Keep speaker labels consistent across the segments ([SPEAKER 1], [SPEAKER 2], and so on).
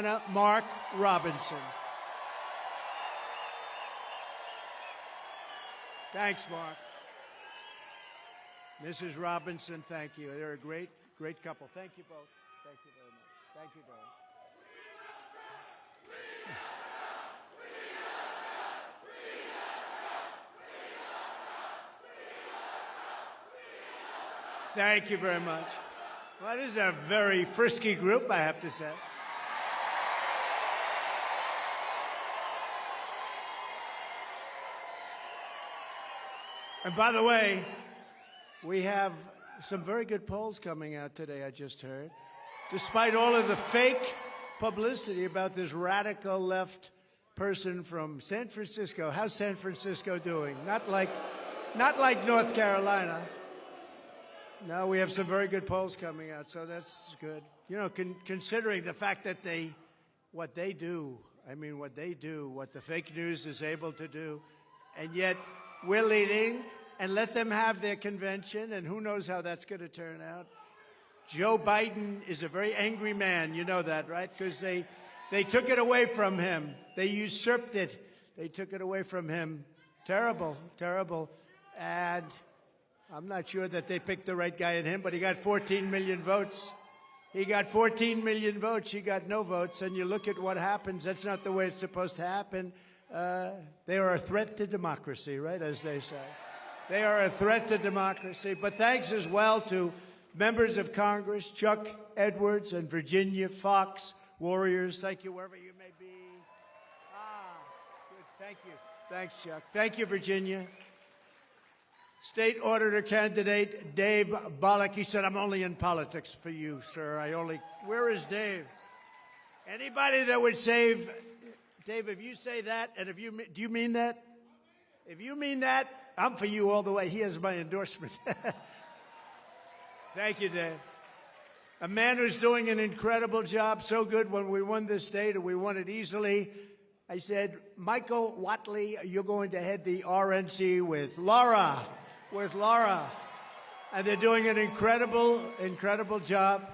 [SPEAKER 1] Carolina, Mark Robinson. Thanks, Mark. Mrs. Robinson, thank you. They're a great couple. Thank you both. Thank you very much. Thank you both. Thank you very much. Well, this is a very frisky group, I have to say. And by the way, we have some very good polls coming out today, I just heard. Despite all of the fake publicity about this radical left person from San Francisco. How's San Francisco doing? Not like North Carolina. No, we have some very good polls coming out, so that's good. You know, considering the fact that what they do, what the fake news is able to do, and yet we're leading, and let them have their convention, and who knows how that's going to turn out. Joe Biden is a very angry man, you know that, right? Because they took it away from him. They usurped it. They took it away from him. Terrible, terrible. And I'm not sure that they picked the right guy in him, but he got 14 million votes. He got 14 million votes. He got no votes. And you look at what happens. That's not the way it's supposed to happen. They are a threat to democracy, right, as they say. They are a threat to democracy. But thanks as well to members of Congress, Chuck Edwards and Virginia Fox, warriors. Thank you, wherever you may be. Good. Thank you. Thanks, Chuck. Thank you, Virginia. State Auditor candidate Dave Bollock. He said, I'm only in politics for you, sir. Where is Dave? Anybody that would save, Dave, if you say that, and do you mean that? If you mean that, I'm for you all the way. He has my endorsement. Thank you, Dave. A man who's doing an incredible job, so good when we won this state, and we won it easily. I said, Michael Whatley, you're going to head the RNC with Laura. And they're doing an incredible, incredible job.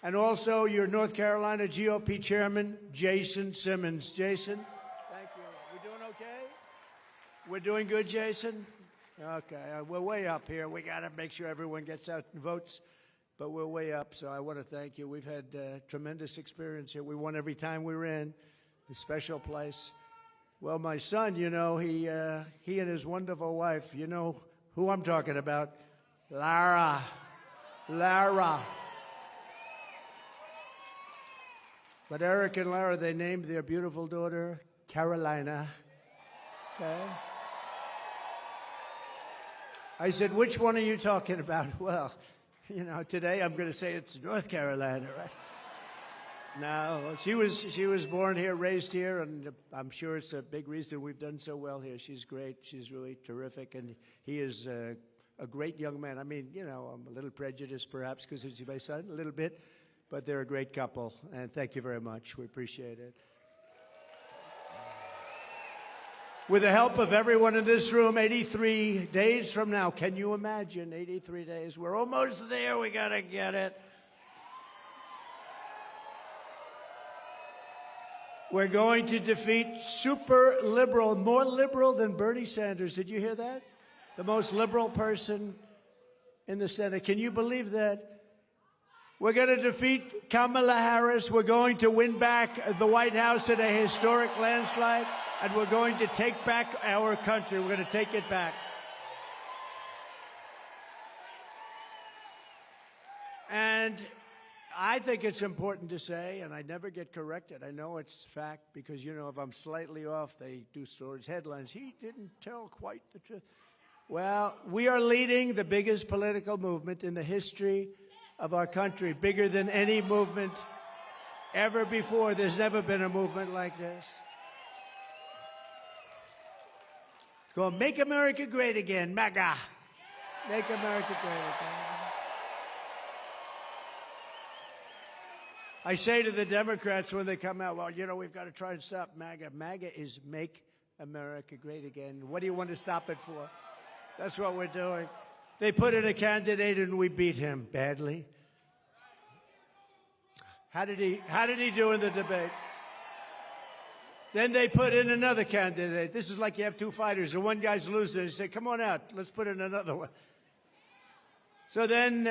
[SPEAKER 1] And also your North Carolina GOP chairman, Jason Simmons. Jason, thank you. We're doing okay? We're doing good, Jason? Okay, we're way up here. We got to make sure everyone gets out and votes, but we're way up, so I want to thank you. We've had tremendous experience here. We won every time we were in. A special place. Well, my son, you know, he and his wonderful wife, you know who I'm talking about, Lara. But Eric and Lara, they named their beautiful daughter Carolina. Okay. I said, which one are you talking about? Well, you know, today I'm going to say it's North Carolina, right? No, she was born here, raised here, and I'm sure it's a big reason we've done so well here. She's great. She's really terrific, and he is a great young man. I mean, you know, I'm a little prejudiced perhaps because he's my son, a little bit, but they're a great couple, and thank you very much. We appreciate it. With the help of everyone in this room, 83 days from now, can you imagine 83 days? We're almost there. We got to get it. We're going to defeat super liberal, more liberal than Bernie Sanders. Did you hear that? The most liberal person in the Senate. Can you believe that? We're going to defeat Kamala Harris. We're going to win back the White House in a historic landslide. And we're going to take back our country. We're going to take it back. And I think it's important to say, and I never get corrected. I know it's fact because, you know, if I'm slightly off, they do stories, headlines. He didn't tell quite the truth. Well, we are leading the biggest political movement in the history of our country, bigger than any movement ever before. There's never been a movement like this. It's called Make America Great Again, MAGA. Make America Great Again. I say to the Democrats when they come out, well, you know, we've got to try and stop MAGA. MAGA is Make America Great Again. What do you want to stop it for? That's what we're doing. They put in a candidate and we beat him badly. How did he do in the debate? Then they put in another candidate. This is like you have two fighters, and one guy's losing. They say, come on out, let's put in another one. So then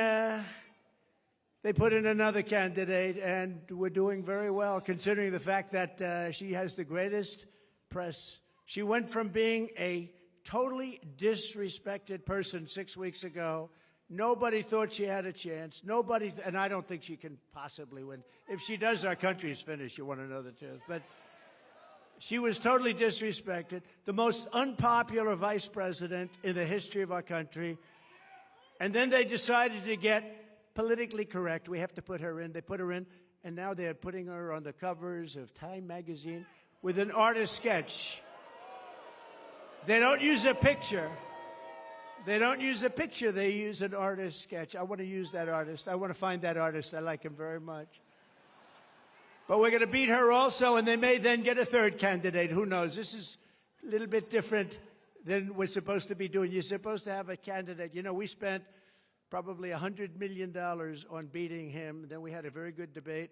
[SPEAKER 1] they put in another candidate, and we're doing very well, considering the fact that she has the greatest press. She went from being a totally disrespected person 6 weeks ago. Nobody thought she had a chance. Nobody, and I don't think she can possibly win. If she does, our country is finished. You want to know the truth. But she was totally disrespected. The most unpopular vice president in the history of our country. And then they decided to get politically correct. We have to put her in. They put her in, and now they're putting her on the covers of Time magazine with an artist sketch. They don't use a picture. They don't use a picture. They use an artist sketch. I want to use that artist. I want to find that artist. I like him very much. But we're going to beat her also, and they may then get a third candidate. Who knows? This is a little bit different than we're supposed to be doing. You're supposed to have a candidate. You know, we spent probably $100 million on beating him. Then we had a very good debate,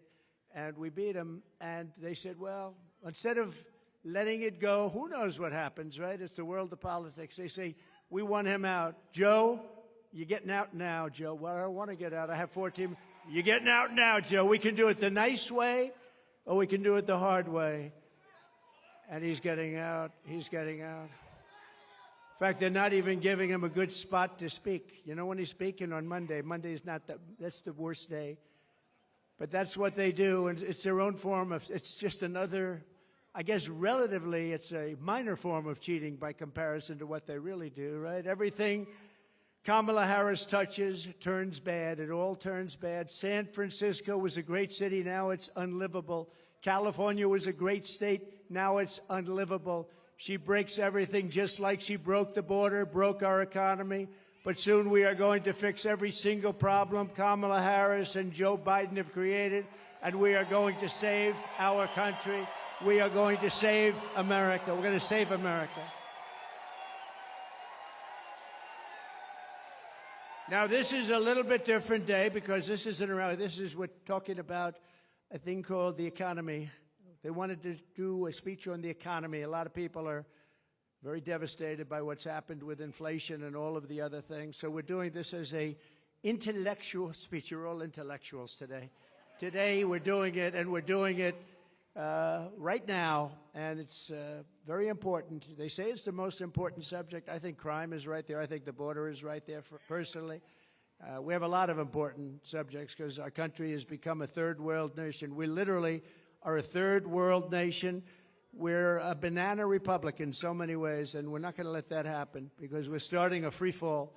[SPEAKER 1] and we beat him. And they said, well, instead of letting it go, who knows what happens, right? It's the world of politics. They say, we want him out. Joe, you're getting out now, Joe. Well, I don't want to get out. I have 14. You're getting out now, Joe. We can do it the nice way, or we can do it the hard way. And he's getting out. He's getting out. In fact, they're not even giving him a good spot to speak. You know, when he's speaking on Monday, Monday's not that's the worst day. But that's what they do, and it's their own form of, it's just another, I guess relatively, it's a minor form of cheating by comparison to what they really do, right? Everything Kamala Harris touches turns bad. It all turns bad. San Francisco was a great city. Now it's unlivable. California was a great state. Now it's unlivable. She breaks everything just like she broke the border, broke our economy. But soon we are going to fix every single problem Kamala Harris and Joe Biden have created, and we are going to save our country. We are going to save America. We're going to save America. Now, this is a little bit different day because this isn't around. This is we're talking about a thing called the economy. They wanted to do a speech on the economy. A lot of people are very devastated by what's happened with inflation and all of the other things. So we're doing this as a intellectual speech. You're all intellectuals today. Today we're doing it, and we're doing it right now, and it's very important. They say it's the most important subject. I think crime is right there. I think the border is right there, personally. We have a lot of important subjects because our country has become a third world nation. We literally are a third world nation. We're a banana republic in so many ways, and we're not going to let that happen because we're starting a free fall.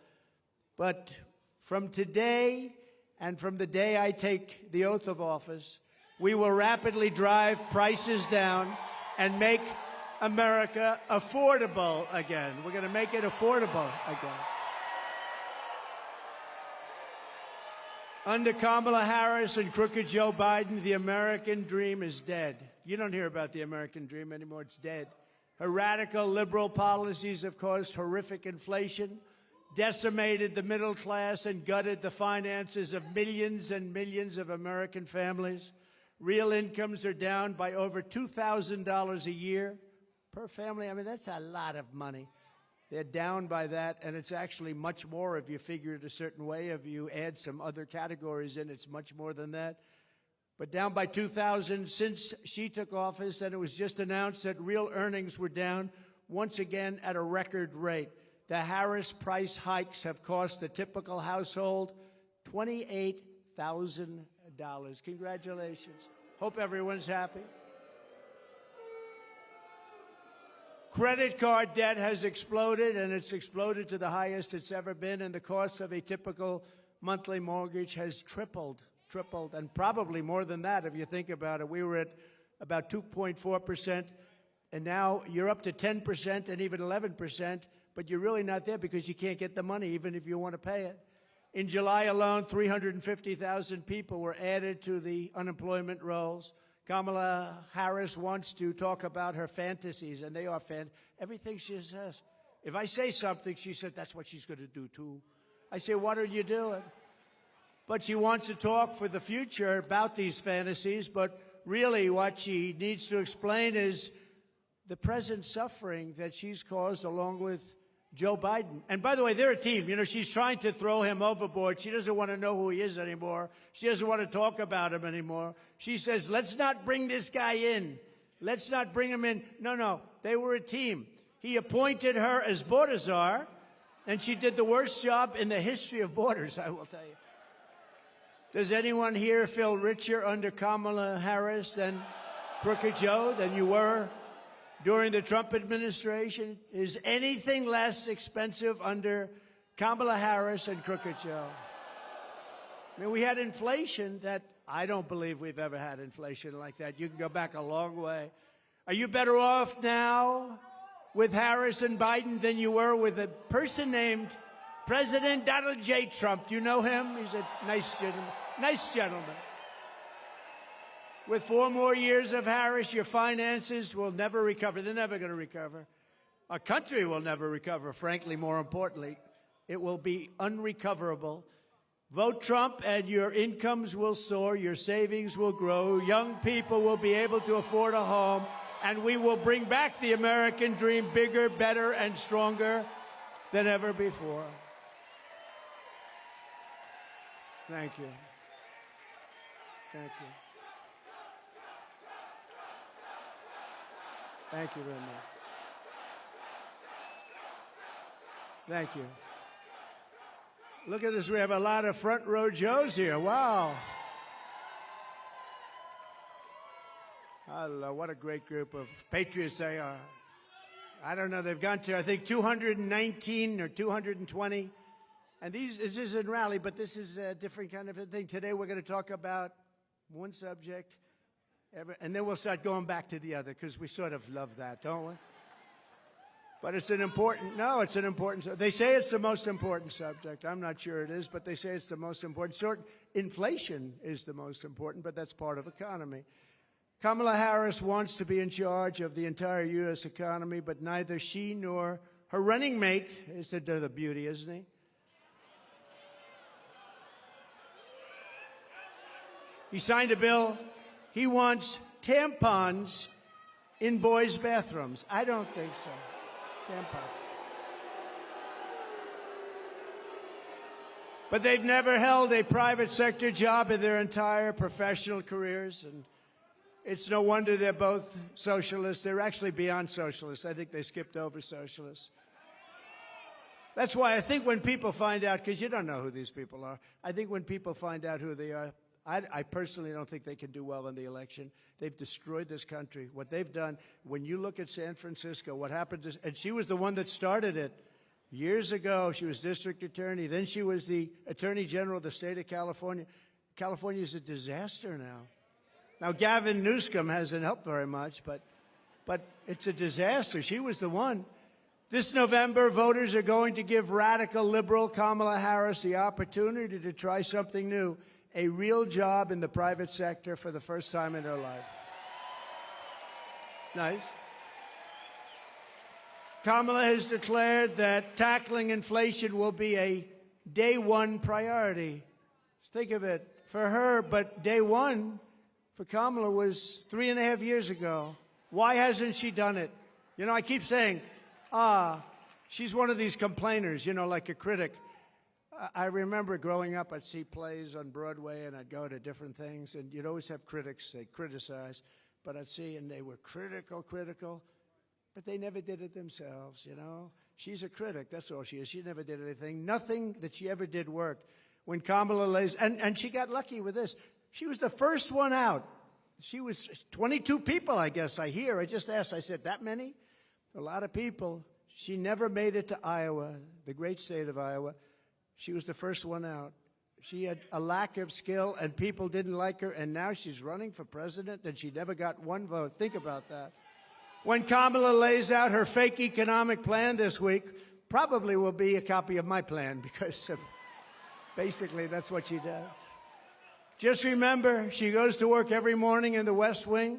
[SPEAKER 1] But from today and from the day I take the oath of office, we will rapidly drive prices down and make America affordable again. We're going to make it affordable again. Under Kamala Harris and crooked Joe Biden, the American dream is dead. You don't hear about the American dream anymore. It's dead. Her radical liberal policies have caused horrific inflation, decimated the middle class, and gutted the finances of millions and millions of American families. Real incomes are down by over $2,000 a year per family. I mean, that's a lot of money. They're down by that, and it's actually much more if you figure it a certain way. If you add some other categories in, it's much more than that. But down by $2,000 since she took office, and it was just announced that real earnings were down once again at a record rate. The Harris price hikes have cost the typical household $28,000. Congratulations. Hope everyone's happy. Credit card debt has exploded, and it's exploded to the highest it's ever been, and the cost of a typical monthly mortgage has tripled, and probably more than that if you think about it. We were at about 2.4%, and now you're up to 10% and even 11%, but you're really not there because you can't get the money even if you want to pay it. In July alone, 350,000 people were added to the unemployment rolls. Kamala Harris wants to talk about her fantasies, and they are everything she says. If I say something, she said, that's what she's going to do, too. I say, what are you doing? but she wants to talk for the future about these fantasies. But really what she needs to explain is the present suffering that she's caused along with Joe Biden. And by the way, they're a team. You know, she's trying to throw him overboard. She doesn't want to know who he is anymore. She doesn't want to talk about him anymore. She says, let's not bring this guy in. Let's not bring him in. No, they were a team. He appointed her as border czar, and she did the worst job in the history of borders, I will tell you. Does anyone here feel richer under Kamala Harris than Crooked Joe, than you were during the Trump administration? Is anything less expensive under Kamala Harris and Crooked Joe? I mean, we had inflation that I don't believe we've ever had inflation like that. You can go back a long way. Are you better off now with Harris and Biden than you were with a person named President Donald J. Trump? Do you know him? He's a nice gentleman. Nice gentleman. With 4 more years of Harris, your finances will never recover. They're never going to recover. Our country will never recover, frankly, more importantly. It will be unrecoverable. Vote Trump and your incomes will soar, your savings will grow, young people will be able to afford a home, and we will bring back the American dream bigger, better, and stronger than ever before. Thank you. Thank you. Thank you very much. Thank you. Look at this. We have a lot of front row Joes here. Wow. Hello. What a great group of patriots they are. I don't know. They've gone to, I think, 219 or 220. And this isn't rally, but this is a different kind of a thing. Today we're going to talk about one subject, and then we'll start going back to the other, because we sort of love that, don't we? But it's an important, they say it's the most important subject. I'm not sure it is, but they say it's the most important. Inflation is the most important, but that's part of economy. Kamala Harris wants to be in charge of the entire U.S. economy, but neither she nor her running mate is the beauty, isn't he? He signed a bill. He wants tampons in boys' bathrooms. I don't think so. Tampons. But they've never held a private sector job in their entire professional careers, and it's no wonder they're both socialists. They're actually beyond socialists. I think they skipped over socialists. That's why I think when people find out, because you don't know who these people are, I think when people find out who they are, I personally don't think they can do well in the election. They've destroyed this country. What they've done, when you look at San Francisco, what happened to, and she was the one that started it years ago. She was district attorney. Then she was the attorney general of the state of California. California is a disaster now. Now, Gavin Newsom hasn't helped very much, but it's a disaster. She was the one. This November, voters are going to give radical liberal Kamala Harris the opportunity to try something new. A real job in the private sector for the first time in her life. Nice. Kamala has declared that tackling inflation will be a day one priority. Think of it. For her, but day one for Kamala was 3.5 years ago. Why hasn't she done it? You know, I keep saying, she's one of these complainers, you know, like a critic. I remember growing up, I'd see plays on Broadway, and I'd go to different things, and you'd always have critics, they criticize, but I'd see, and they were critical, but they never did it themselves, you know? She's a critic, that's all she is. She never did anything. Nothing that she ever did worked. When Kamala lays, and she got lucky with this. She was the first one out. She was 22 people, I guess, I hear. I just asked, I said, that many? A lot of people. She never made it to Iowa, the great state of Iowa. She was the first one out. She had a lack of skill, and people didn't like her, and now she's running for president, and she never got one vote. Think about that. When Kamala lays out her fake economic plan this week, probably will be a copy of my plan, because basically that's what she does. Just remember, she goes to work every morning in the West Wing.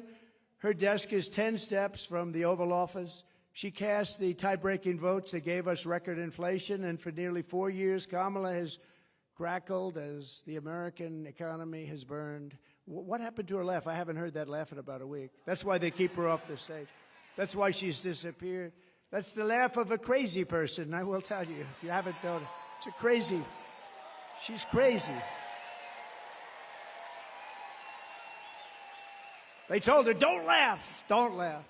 [SPEAKER 1] Her desk is 10 steps from the Oval Office. She cast the tie-breaking votes that gave us record inflation, and for nearly 4 years, Kamala has crackled as the American economy has burned. What happened to her laugh? I haven't heard that laugh in about a week. That's why they keep her off the stage. That's why she's disappeared. That's the laugh of a crazy person, I will tell you, if you haven't known it. It's a crazy. She's crazy. They told her, don't laugh, don't laugh.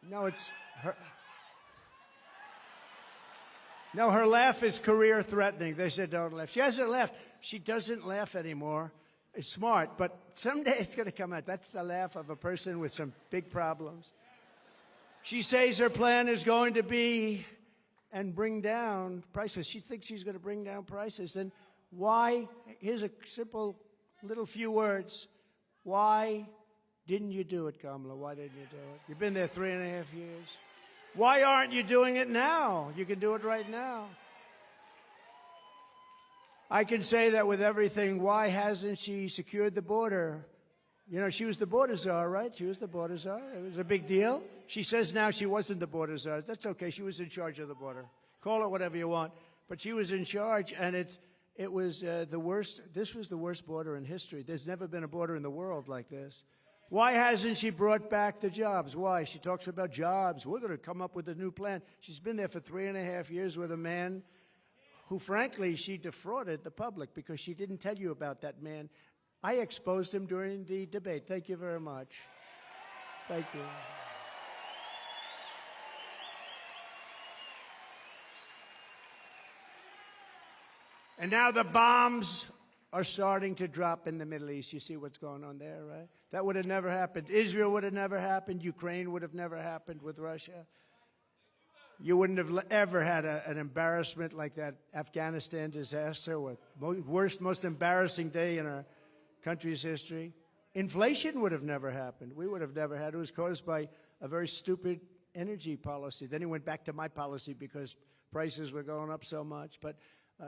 [SPEAKER 1] No, it's her. No, her laugh is career-threatening. They said, don't laugh. She hasn't laughed. She doesn't laugh anymore. It's smart, but someday it's going to come out. That's the laugh of a person with some big problems. She says her plan is going to be and bring down prices. She thinks she's going to bring down prices. Then why? Here's a simple little few words. Why didn't you do it, Kamala? Why didn't you do it? You've been there 3.5 years. Why aren't you doing it now? You can do it right now. I can say that with everything. Why hasn't she secured the border? You know, she was the border czar, right? She was the border czar. It was a big deal. She says now she wasn't the border czar. That's okay. She was in charge of the border. Call it whatever you want. But she was in charge, and it was the worst. This was the worst border in history. There's never been a border in the world like this. Why hasn't she brought back the jobs? Why? She talks about jobs. We're going to come up with a new plan. She's been there for 3.5 years with a man who, frankly, she defrauded the public because she didn't tell you about that man. I exposed him during the debate. Thank you very much. Thank you. And now the bombs are starting to drop in the Middle East. You see what's going on there, right? That would have never happened. Israel would have never happened. Ukraine would have never happened with Russia. You wouldn't have ever had an embarrassment like that Afghanistan disaster, with worst, most embarrassing day in our country's history. Inflation would have never happened. We would have never had it. It was caused by a very stupid energy policy. Then he went back to my policy because prices were going up so much. But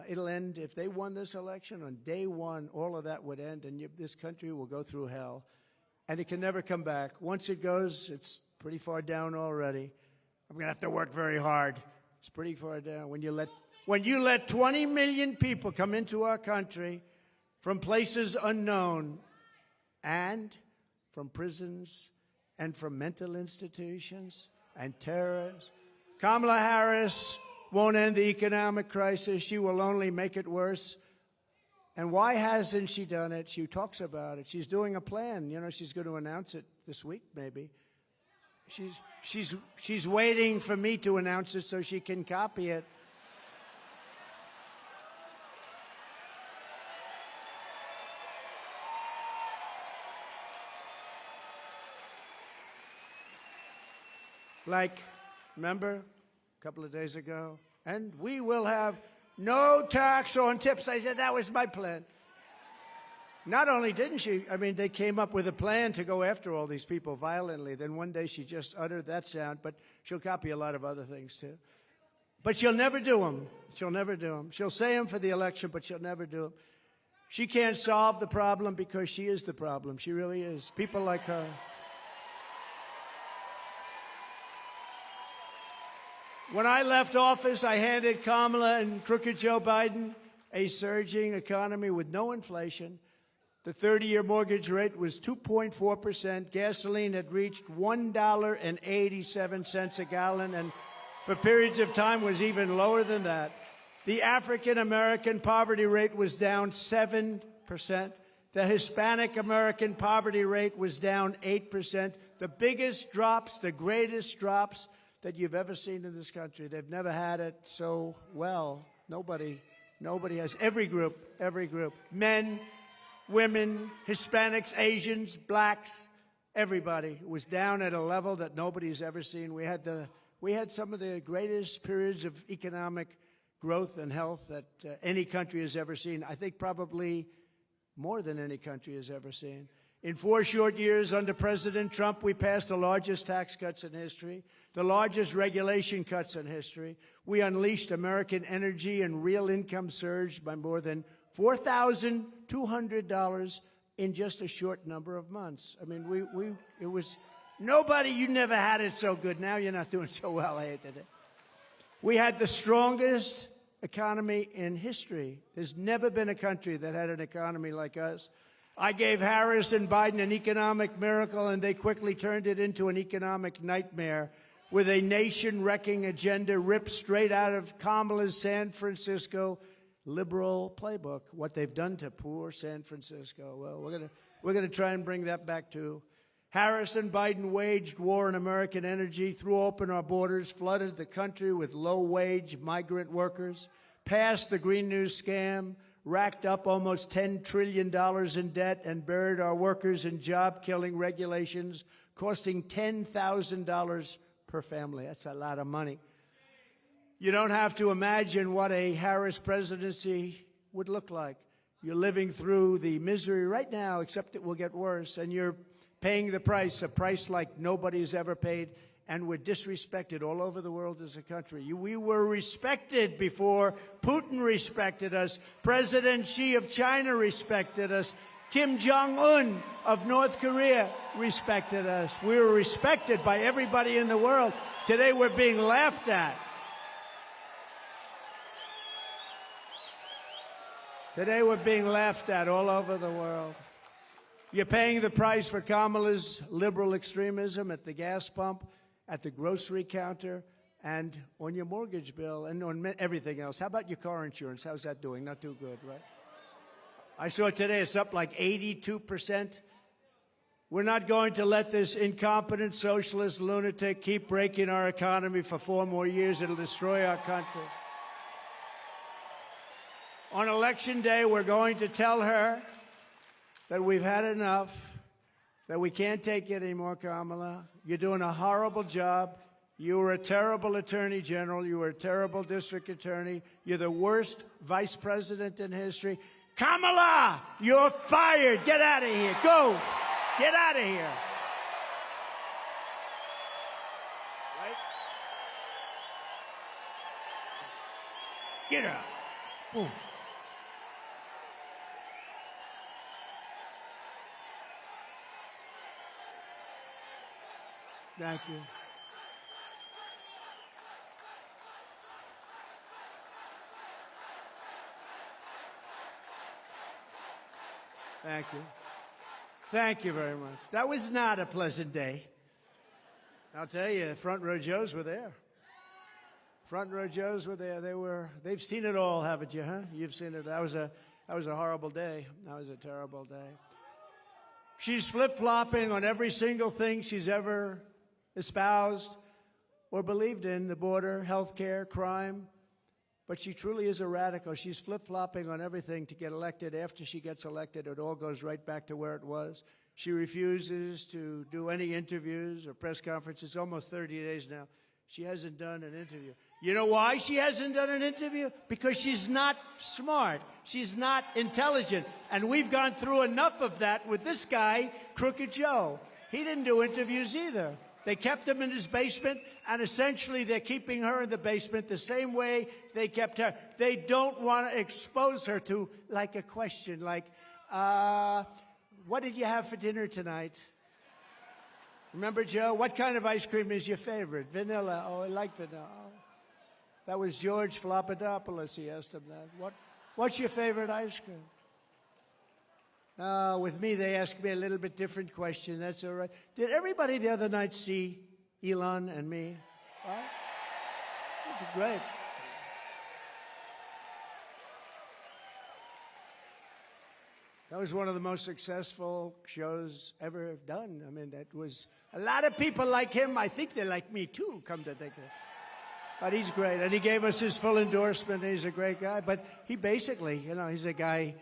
[SPEAKER 1] it'll end. If they won this election, on day one, all of that would end, and this country will go through hell. And it can never come back. Once it goes, it's pretty far down already. I'm going to have to work very hard. It's pretty far down. When you let 20 million people come into our country from places unknown and from prisons and from mental institutions and terrorists, Kamala Harris won't end the economic crisis. She will only make it worse. And why hasn't she done it? She talks about it. She's doing a plan. You know, she's going to announce it this week, maybe. She's waiting for me to announce it so she can copy it. Like, remember a couple of days ago? And we will have no tax on tips. I said that was my plan. Not only didn't she, I mean, they came up with a plan to go after all these people violently. Then one day she just uttered that sound, but she'll copy a lot of other things, too. But she'll never do them. She'll never do them. She'll say them for the election, but she'll never do them. She can't solve the problem because she is the problem. She really is. People like her. When I left office, I handed Kamala and crooked Joe Biden a surging economy with no inflation. The 30-year mortgage rate was 2.4%. Gasoline had reached $1.87 a gallon, and for periods of time was even lower than that. The African-American poverty rate was down 7%. The Hispanic-American poverty rate was down 8%. The biggest drops, the greatest drops that you've ever seen in this country. They've never had it so well. Nobody has. Every group, men, women, Hispanics, Asians, blacks, everybody was down at a level that nobody's ever seen. We had some of the greatest periods of economic growth and health that any country has ever seen. I think probably more than any country has ever seen. In 4 short years under President Trump, we passed the largest tax cuts in history, the largest regulation cuts in history. We unleashed American energy, and real income surged by more than $4,200 in just a short number of months. I mean, it was nobody, you never had it so good. Now you're not doing so well, I hated it. We had the strongest economy in history. There's never been a country that had an economy like us. I gave Harris and Biden an economic miracle, and they quickly turned it into an economic nightmare with a nation-wrecking agenda ripped straight out of Kamala's San Francisco liberal playbook. What they've done to poor San Francisco. Well, we're gonna try and bring that back too. Harris and Biden waged war on American energy, threw open our borders, flooded the country with low-wage migrant workers, passed the Green New scam, racked up almost $10 trillion in debt, and buried our workers in job-killing regulations, costing $10,000 per family. That's a lot of money. You don't have to imagine what a Harris presidency would look like. You're living through the misery right now, except it will get worse, and you're paying the price, a price like nobody's ever paid, and we're disrespected all over the world as a country. We were respected before Putin respected us. President Xi of China respected us. Kim Jong-un of North Korea respected us. We were respected by everybody in the world. Today we're being laughed at. Today we're being laughed at all over the world. You're paying the price for Kamala's liberal extremism at the gas pump, at the grocery counter, and on your mortgage bill, and on everything else. How about your car insurance? How's that doing? Not too good, right? I saw today it's up like 82%. We're not going to let this incompetent socialist lunatic keep breaking our economy for 4 more years. It'll destroy our country. On Election Day, we're going to tell her that we've had enough, that we can't take it anymore, Kamala. You're doing a horrible job. You were a terrible attorney general. You were a terrible district attorney. You're the worst vice president in history. Kamala, you're fired. Get out of here. Go. Get out of here. Right? Get out. Boom. Thank you. Thank you. Thank you very much. That was not a pleasant day. I'll tell you, front row Joes were there. Front row Joes were there. They've seen it all, haven't you, huh? You've seen it. That was a horrible day. That was a terrible day. She's flip-flopping on every single thing she's ever espoused or believed in, the border, health care, crime. But she truly is a radical. She's flip-flopping on everything to get elected. After she gets elected, it all goes right back to where it was. She refuses to do any interviews or press conferences. Almost 30 days now. She hasn't done an interview. You know why she hasn't done an interview? Because she's not smart. She's not intelligent. And we've gone through enough of that with this guy, Crooked Joe. He didn't do interviews either. They kept him in his basement, and essentially they're keeping her in the basement the same way they kept her. They don't want to expose her to, like, a question like, what did you have for dinner tonight? Remember, Joe, what kind of ice cream is your favorite? Vanilla. Oh, I like vanilla. Oh. That was George Flopadopoulos. He asked him that. What's your favorite ice cream? With me, they ask me a little bit different question. That's all right. Did everybody the other night see Elon and me? Right? That's great. That was one of the most successful shows ever done. I mean, that was a lot of people like him. I think they like me too, come to think of it. But he's great, and he gave us his full endorsement. He's a great guy. But he basically, he's a guy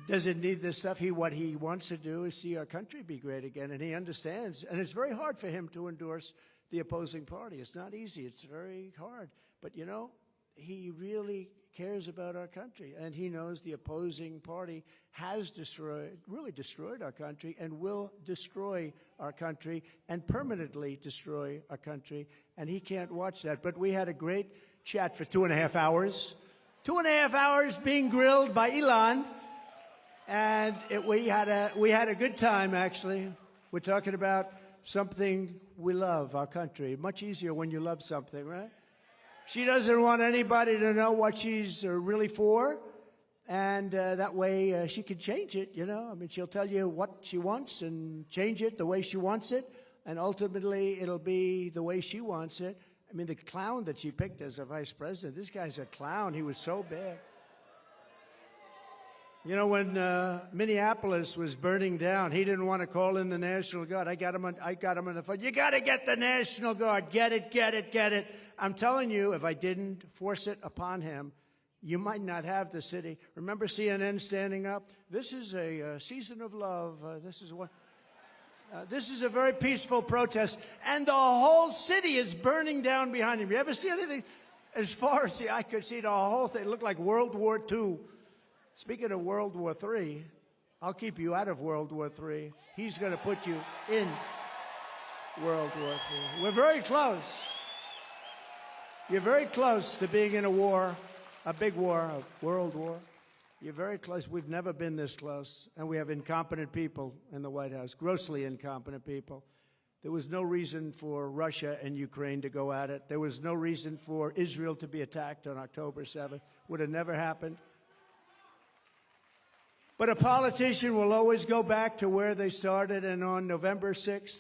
[SPEAKER 1] doesn't need this stuff. What he wants to do is see our country be great again, and he understands. And it's very hard for him to endorse the opposing party. It's not easy. It's very hard. But, he really cares about our country, and he knows the opposing party has really destroyed our country and will destroy our country and permanently destroy our country, and he can't watch that. But we had a great chat for 2.5 hours. 2.5 hours being grilled by Elon. And we had a good time, actually. We're talking about something we love, our country. Much easier when you love something, right? She doesn't want anybody to know what she's really for, and that way she can change it, you know. I mean, she'll tell you what she wants and change it the way she wants it, and ultimately it'll be the way she wants it. I mean, the clown that she picked as a vice president, this guy's a clown. He was so bad. You know, when Minneapolis was burning down, he didn't want to call in the National Guard. I got him on the phone. You got to get the National Guard. Get it, get it, get it. I'm telling you, if I didn't force it upon him, you might not have the city. Remember CNN standing up? This is a season of love. This is a very peaceful protest, and the whole city is burning down behind him. You ever see anything? As far as the eye could see, the whole thing looked like World War II. Speaking of World War III, I'll keep you out of World War III. He's going to put you in World War III. We're very close. You're very close to being in a war, a big war, a world war. You're very close. We've never been this close, and we have incompetent people in the White House, grossly incompetent people. There was no reason for Russia and Ukraine to go at it. There was no reason for Israel to be attacked on October 7th. Would have never happened. But a politician will always go back to where they started, and on November 6th,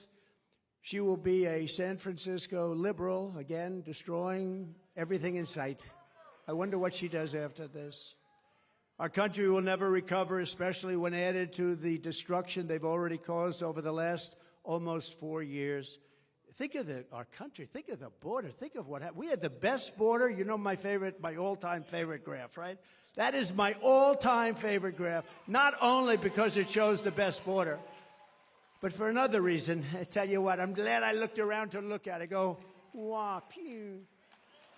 [SPEAKER 1] she will be a San Francisco liberal, again, destroying everything in sight. I wonder what she does after this. Our country will never recover, especially when added to the destruction they've already caused over the last almost 4 years. Think of our country. Think of the border. Think of what happened. We had the best border. You know my all-time favorite graph, right? That is my all-time favorite graph, not only because it shows the best border, but for another reason. I tell you what, I'm glad I looked around to look at it. I go, wow, pew.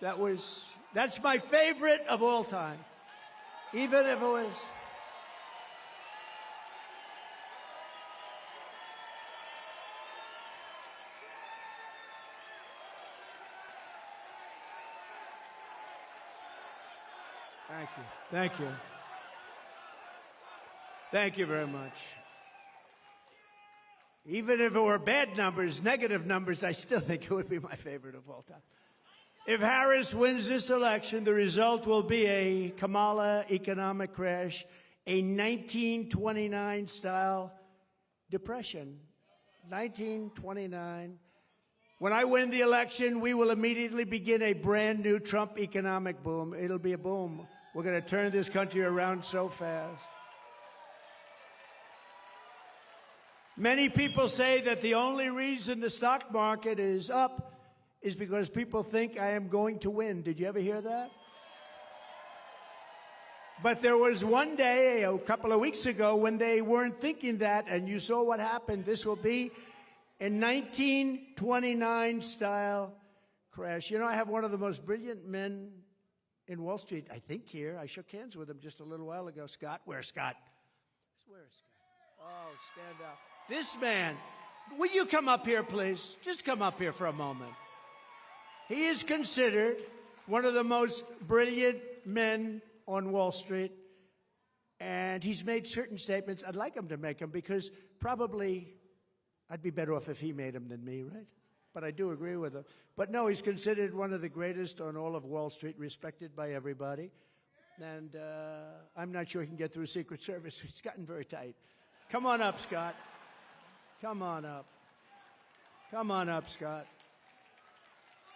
[SPEAKER 1] That's my favorite of all time, even if it was. Thank you. Thank you. Thank you very much. Even if it were bad numbers, negative numbers, I still think it would be my favorite of all time. If Harris wins this election, the result will be a Kamala economic crash, a 1929-style depression. 1929. When I win the election, we will immediately begin a brand new Trump economic boom. It'll be a boom. We're going to turn this country around so fast. Many people say that the only reason the stock market is up is because people think I am going to win. Did you ever hear that? But there was one day, a couple of weeks ago, when they weren't thinking that, and you saw what happened. This will be a 1929-style crash. You know, I have one of the most brilliant men in Wall Street, I think, here. I shook hands with him just a little while ago. Scott, where's Scott? Where's Scott? Oh, stand up. This man, will you come up here, please? Just come up here for a moment. He is considered one of the most brilliant men on Wall Street, and he's made certain statements. I'd like him to make them because probably I'd be better off if he made them than me, right? But I do agree with him. But no, he's considered one of the greatest on all of Wall Street, respected by everybody. And I'm not sure he can get through Secret Service. It's gotten very tight. Come on up, Scott. Come on up. Come on up, Scott.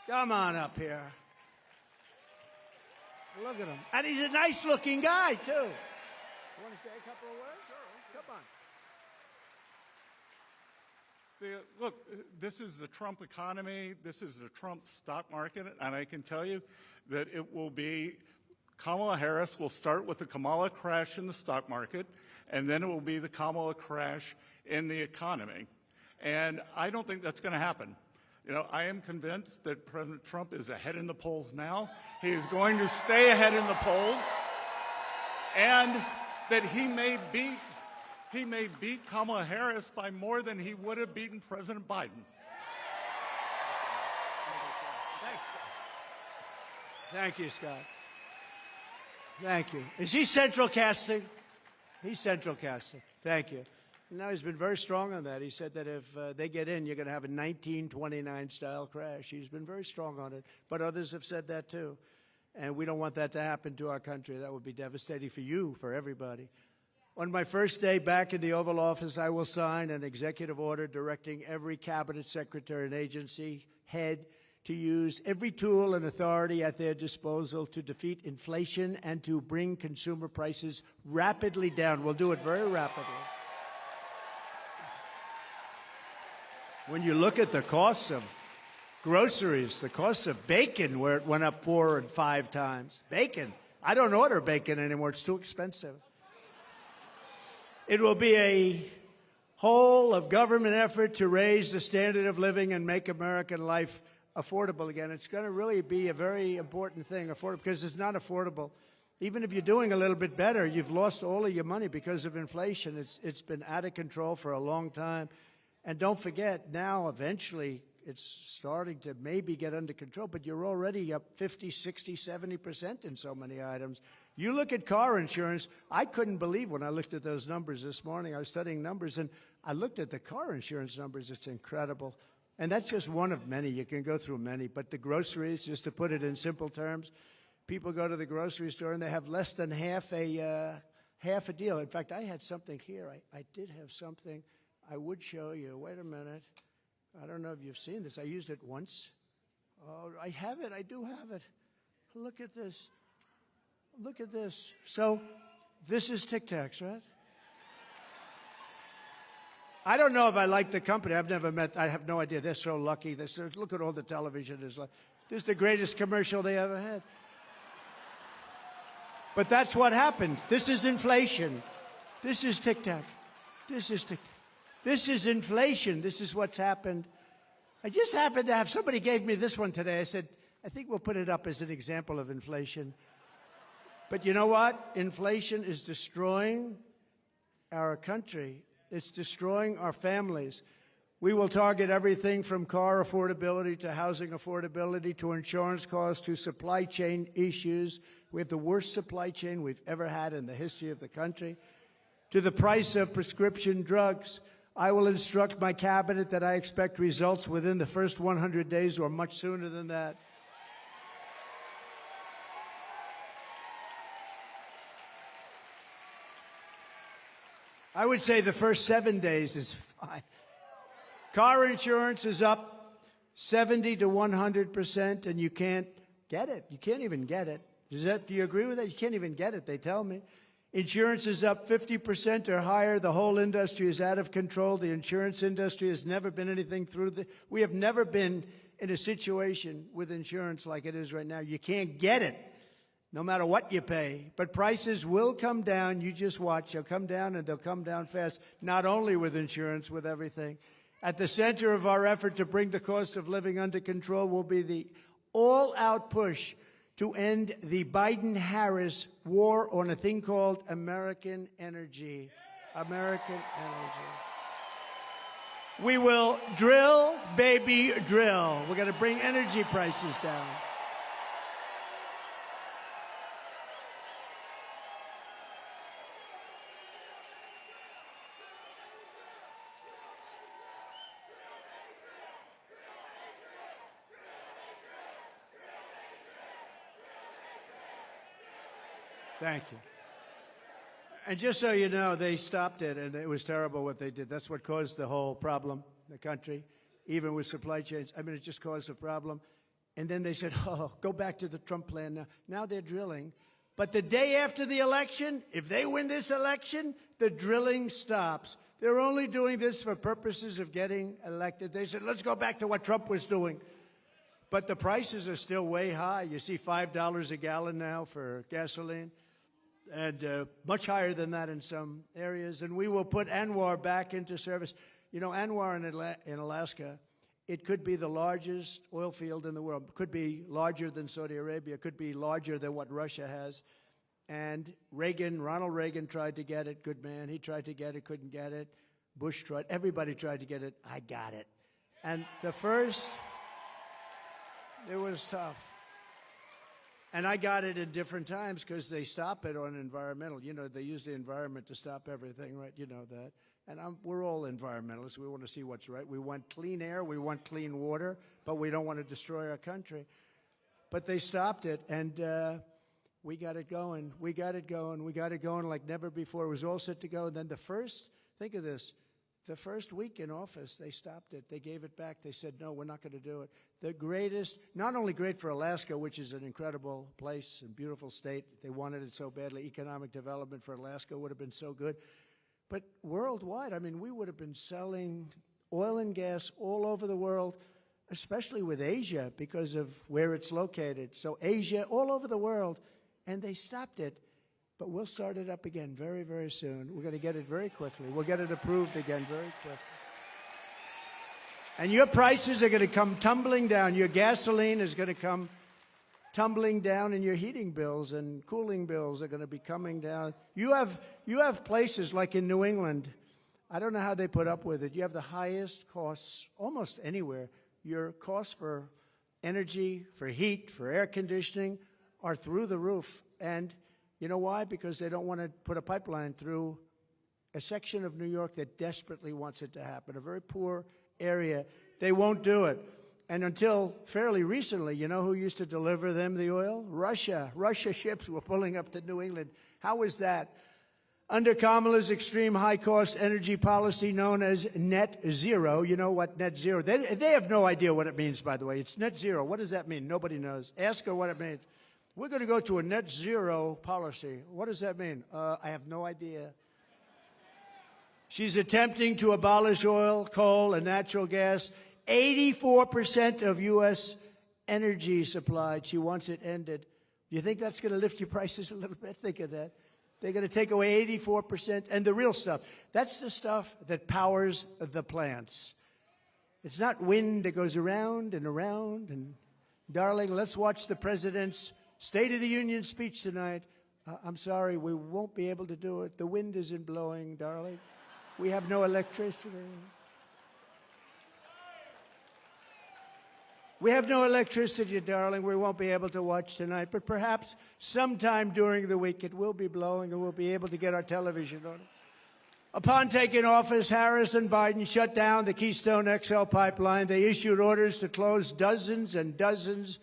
[SPEAKER 1] Come on up here. Look at him. And he's a nice-looking guy, too. You want to say a couple of words? Sure. Come on.
[SPEAKER 2] Look, this is the Trump economy. This is the Trump stock market. And I can tell you that it will be Kamala Harris will start with the Kamala crash in the stock market, and then it will be the Kamala crash in the economy. And I don't think that's going to happen. You know, I am convinced that President Trump is ahead in the polls now. He is going to stay ahead in the polls, and that he may beat Kamala Harris by more than he would have beaten President Biden.
[SPEAKER 1] Thanks, Scott. Thank you, Scott. Thank you. Is he central casting? He's central casting. Thank you. No, he's been very strong on that. He said that if they get in, you're going to have a 1929-style crash. He's been very strong on it. But others have said that, too. And we don't want that to happen to our country. That would be devastating for you, for everybody. On my first day back in the Oval Office, I will sign an executive order directing every cabinet secretary and agency head to use every tool and authority at their disposal to defeat inflation and to bring consumer prices rapidly down. We'll do it very rapidly. When you look at the costs of groceries, the cost of bacon, where it went up 4 and 5 times. Bacon. I don't order bacon anymore. It's too expensive. It will be a whole of government effort to raise the standard of living and make American life affordable again. It's going to really be a very important thing, affordable, because it's not affordable. Even if you're doing a little bit better, you've lost all of your money because of inflation. It's been out of control for a long time. And don't forget, now eventually it's starting to maybe get under control, but you're already up 50, 60, 70% in so many items. You look at car insurance, I couldn't believe when I looked at those numbers this morning. I was studying numbers, and I looked at the car insurance numbers. It's incredible. And that's just one of many. You can go through many. But the groceries, just to put it in simple terms, people go to the grocery store and they have less than half a deal. In fact, I had something here. I did have something I would show you. Wait a minute. I don't know if you've seen this. I used it once. Oh, I have it. I do have it. Look at this. Look at this. So this is Tic Tacs, right? I don't know if I like the company. I've never met. I have no idea. They're so lucky. Look at all the television. This is the greatest commercial they ever had. But that's what happened. This is inflation. This is Tic Tac. This is Tic Tac. This is inflation. This is what's happened. I just happened to have, somebody gave me this one today. I said, I think we'll put it up as an example of inflation. But you know what? Inflation is destroying our country. It's destroying our families. We will target everything from car affordability to housing affordability to insurance costs to supply chain issues. We have the worst supply chain we've ever had in the history of the country. To the price of prescription drugs. I will instruct my cabinet that I expect results within the first 100 days or much sooner than that. I would say the first 7 days is fine. Car insurance is up 70 to 100%, and you can't get it. You can't even get it. Do you agree with that? You can't even get it, they tell me. Insurance is up 50% or higher. The whole industry is out of control. The insurance industry has never been anything we have never been in a situation with insurance like it is right now. You can't get it, no matter what you pay. But prices will come down. You just watch. They'll come down, and they'll come down fast, not only with insurance, with everything. At the center of our effort to bring the cost of living under control will be the all-out push to end the Biden-Harris war on a thing called American energy. American energy. We will drill, baby, drill. We're going to bring energy prices down. Thank you. And just so you know, they stopped it, and it was terrible what they did. That's what caused the whole problem in the country, even with supply chains. I mean, it just caused a problem. And then they said, oh, go back to the Trump plan now. Now they're drilling. But the day after the election, if they win this election, the drilling stops. They're only doing this for purposes of getting elected. They said, let's go back to what Trump was doing. But the prices are still way high. You see $5 a gallon now for gasoline. And much higher than that in some areas. And we will put ANWR back into service. You know, ANWR in Alaska, it could be the largest oil field in the world. It could be larger than Saudi Arabia. It could be larger than what Russia has. And Ronald Reagan tried to get it. Good man. He tried to get it, couldn't get it. Bush tried. Everybody tried to get it. I got it. And it was tough. And I got it in different times because they stop it on environmental. You know, they use the environment to stop everything, right? You know that. And we're all environmentalists. We want to see what's right. We want clean air. We want clean water. But we don't want to destroy our country. But they stopped it, and we got it going. We got it going. We got it going like never before. It was all set to go. And then think of this, the first week in office, they stopped it. They gave it back. They said, no, we're not going to do it. The greatest, not only great for Alaska, which is an incredible place and beautiful state. They wanted it so badly. Economic development for Alaska would have been so good. But worldwide, I mean, we would have been selling oil and gas all over the world, especially with Asia because of where it's located. So Asia, all over the world, and they stopped it. But we'll start it up again very, very soon. We're going to get it very quickly. We'll get it approved again very quickly. And your prices are going to come tumbling down. Your gasoline is going to come tumbling down, and your heating bills and cooling bills are going to be coming down. You have places like in New England. I don't know how they put up with it. You have the highest costs almost anywhere. Your costs for energy, for heat, for air conditioning are through the roof. And you know why? Because they don't want to put a pipeline through a section of New York that desperately wants it to happen, a very poor area. They won't do it. And until fairly recently, you know who used to deliver them the oil? Russia. Russia ships were pulling up to New England. How was that? Under Kamala's extreme high-cost energy policy known as net zero, you know what net zero, they have no idea what it means, by the way. It's net zero. What does that mean? Nobody knows. Ask her what it means. We're going to go to a net zero policy. What does that mean? I have no idea. She's attempting to abolish oil, coal, and natural gas. 84% of U.S. energy supplied. She wants it ended. Do you think that's going to lift your prices a little bit? Think of that. They're going to take away 84%. And the real stuff, that's the stuff that powers the plants. It's not wind that goes around and around. And, darling, let's watch the president's State of the Union speech tonight. I'm sorry, we won't be able to do it. The wind isn't blowing, darling. We have no electricity. We have no electricity, darling. We won't be able to watch tonight. But perhaps sometime during the week it will be blowing and we'll be able to get our television on it. Upon taking office, Harris and Biden shut down the Keystone XL pipeline. They issued orders to close dozens and dozens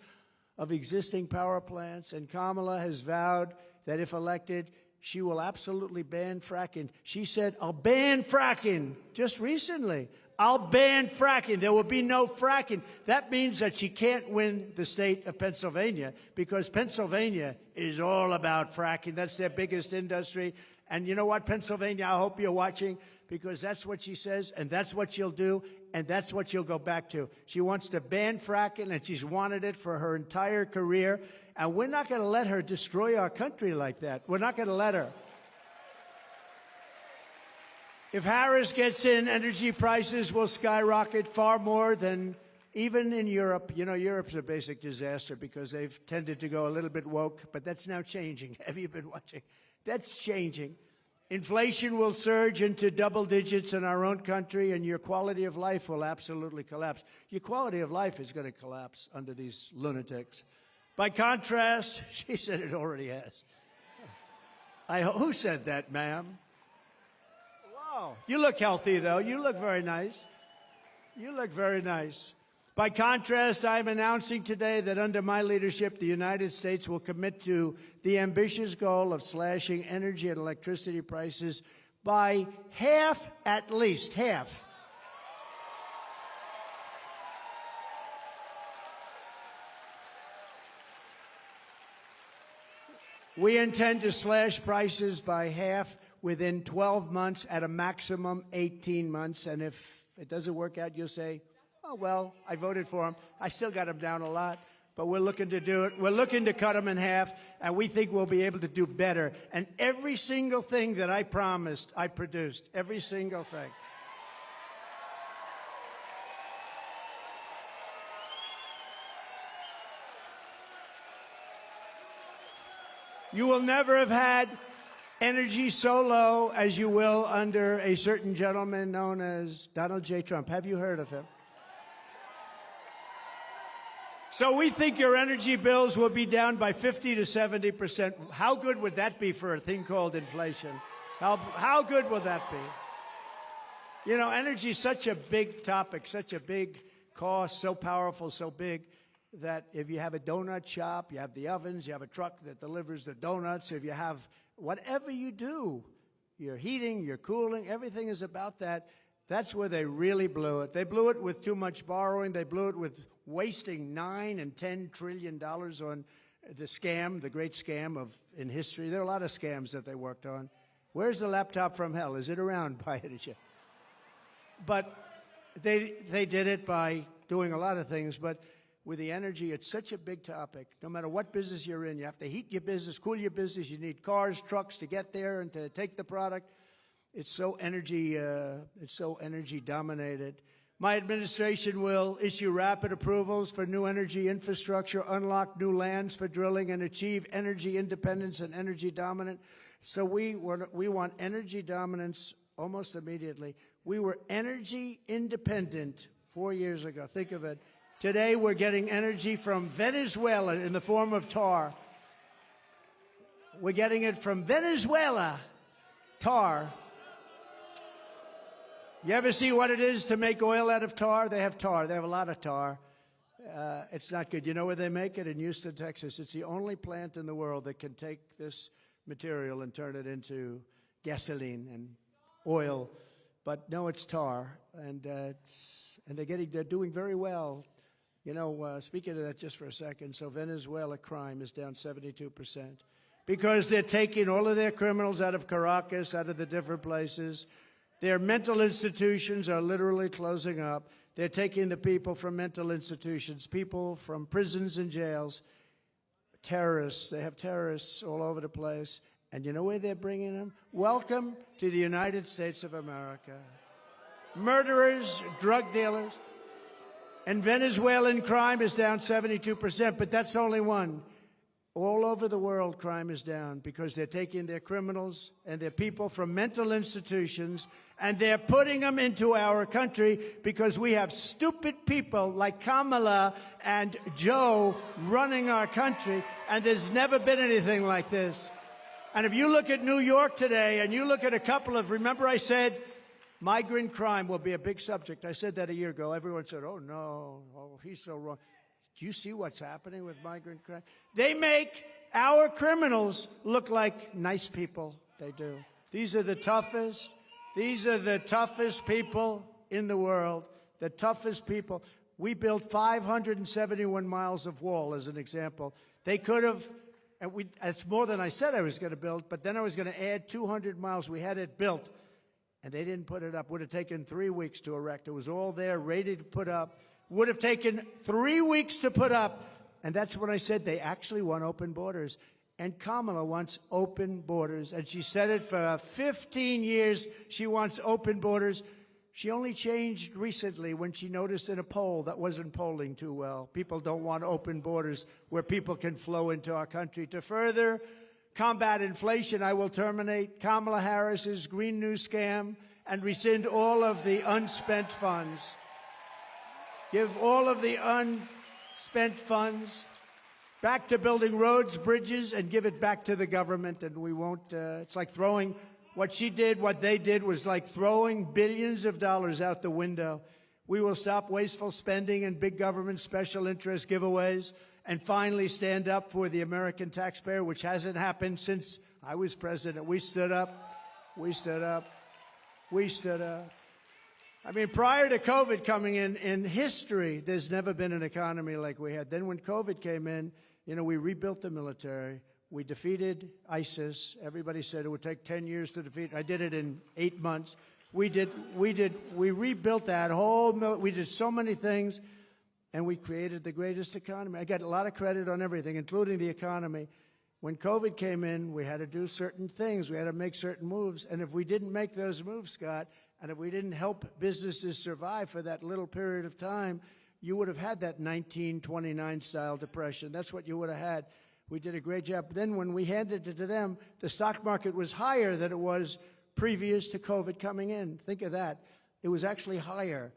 [SPEAKER 1] of existing power plants. And Kamala has vowed that if elected, she will absolutely ban fracking. She said, I'll ban fracking just recently. I'll ban fracking. There will be no fracking. That means that she can't win the state of Pennsylvania because Pennsylvania is all about fracking. That's their biggest industry. And you know what, Pennsylvania, I hope you're watching because that's what she says and that's what she'll do and that's what she'll go back to. She wants to ban fracking and she's wanted it for her entire career. And we're not going to let her destroy our country like that. We're not going to let her. If Harris gets in, energy prices will skyrocket far more than even in Europe. You know, Europe's a basic disaster because they've tended to go a little bit woke, but that's now changing. Have you been watching? That's changing. Inflation will surge into double digits in our own country, and your quality of life will absolutely collapse. Your quality of life is going to collapse under these lunatics. By contrast, she said it already has. Who said that, ma'am? Wow. You look healthy, though. You look very nice. You look very nice. By contrast, I'm announcing today that under my leadership, the United States will commit to the ambitious goal of slashing energy and electricity prices by half, at least half. We intend to slash prices by half within 12 months, at a maximum 18 months. And if it doesn't work out, you'll say, oh, well, I voted for him. I still got him down a lot, but we're looking to do it. We're looking to cut him in half, and we think we'll be able to do better. And every single thing that I promised, I produced. Every single thing. You will never have had energy so low as you will under a certain gentleman known as Donald J. Trump. Have you heard of him? So we think your energy bills will be down by 50 to 70%. How good would that be for a thing called inflation? How good will that be? You know, energy is such a big topic, such a big cost, so powerful, so big, that if you have a donut shop, you have the ovens, you have a truck that delivers the donuts, if you have whatever you do, your heating, your cooling, everything is about that. That's where they really blew it. They blew it with too much borrowing. They blew it with wasting $9 and $10 trillion on the scam, the great scam in history. There are a lot of scams that they worked on. Where's the laptop from hell? Is it around by any chance? But they did it by doing a lot of things. But with the energy, it's such a big topic. No matter what business you're in, you have to heat your business, cool your business. You need cars, trucks to get there and to take the product. It's so energy dominated. My administration will issue rapid approvals for new energy infrastructure, unlock new lands for drilling, and achieve energy independence and energy dominance. So we want energy dominance almost immediately. We were energy independent 4 years ago. Think of it. Today we're getting energy from Venezuela in the form of tar. We're getting it from Venezuela, tar. You ever see what it is to make oil out of tar? They have tar. They have a lot of tar. It's not good. You know where they make it? In Houston, Texas. It's the only plant in the world that can take this material and turn it into gasoline and oil. But no, it's tar, and they're doing very well. You know, speaking of that just for a second, so Venezuela crime is down 72% because they're taking all of their criminals out of Caracas, out of the different places. Their mental institutions are literally closing up. They're taking the people from mental institutions, people from prisons and jails, terrorists. They have terrorists all over the place. And you know where they're bringing them? Welcome to the United States of America. Murderers, drug dealers. And Venezuelan crime is down 72%, but that's only one. All over the world, crime is down because they're taking their criminals and their people from mental institutions and they're putting them into our country because we have stupid people like Kamala and Joe running our country, and there's never been anything like this. And if you look at New York today and you look at a couple of, remember I said migrant crime will be a big subject. I said that a year ago. Everyone said, oh, no, oh, he's so wrong. Do you see what's happening with migrant crime? They make our criminals look like nice people. They do. These are the toughest. These are the toughest people in the world, the toughest people. We built 571 miles of wall, as an example. They could have, and it's more than I said I was going to build, but then I was going to add 200 miles. We had it built, and they didn't put it up. Would have taken 3 weeks to erect. It was all there, ready to put up. Would have taken 3 weeks to put up. And that's when I said they actually want open borders. And Kamala wants open borders. And she said it for 15 years. She wants open borders. She only changed recently when she noticed in a poll that wasn't polling too well. People don't want open borders where people can flow into our country. To further combat inflation, I will terminate Kamala Harris's Green New Scam and rescind all of the unspent funds. Give all of the unspent funds back to building roads, bridges, and give it back to the government. And we won't, it's like throwing, what she did, what they did was like throwing billions of dollars out the window. We will stop wasteful spending and big government special interest giveaways and finally stand up for the American taxpayer, which hasn't happened since I was president. We stood up. We stood up. We stood up. I mean, prior to COVID coming in history, there's never been an economy like we had. Then when COVID came in, you know, we rebuilt the military. We defeated ISIS. Everybody said it would take 10 years to defeat. I did it in 8 months. We rebuilt that whole, we did so many things, and we created the greatest economy. I got a lot of credit on everything, including the economy. When COVID came in, we had to do certain things. We had to make certain moves. And if we didn't make those moves, Scott, and if we didn't help businesses survive for that little period of time, you would have had that 1929-style depression. That's what you would have had. We did a great job. But then when we handed it to them, the stock market was higher than it was previous to COVID coming in. Think of that. It was actually higher.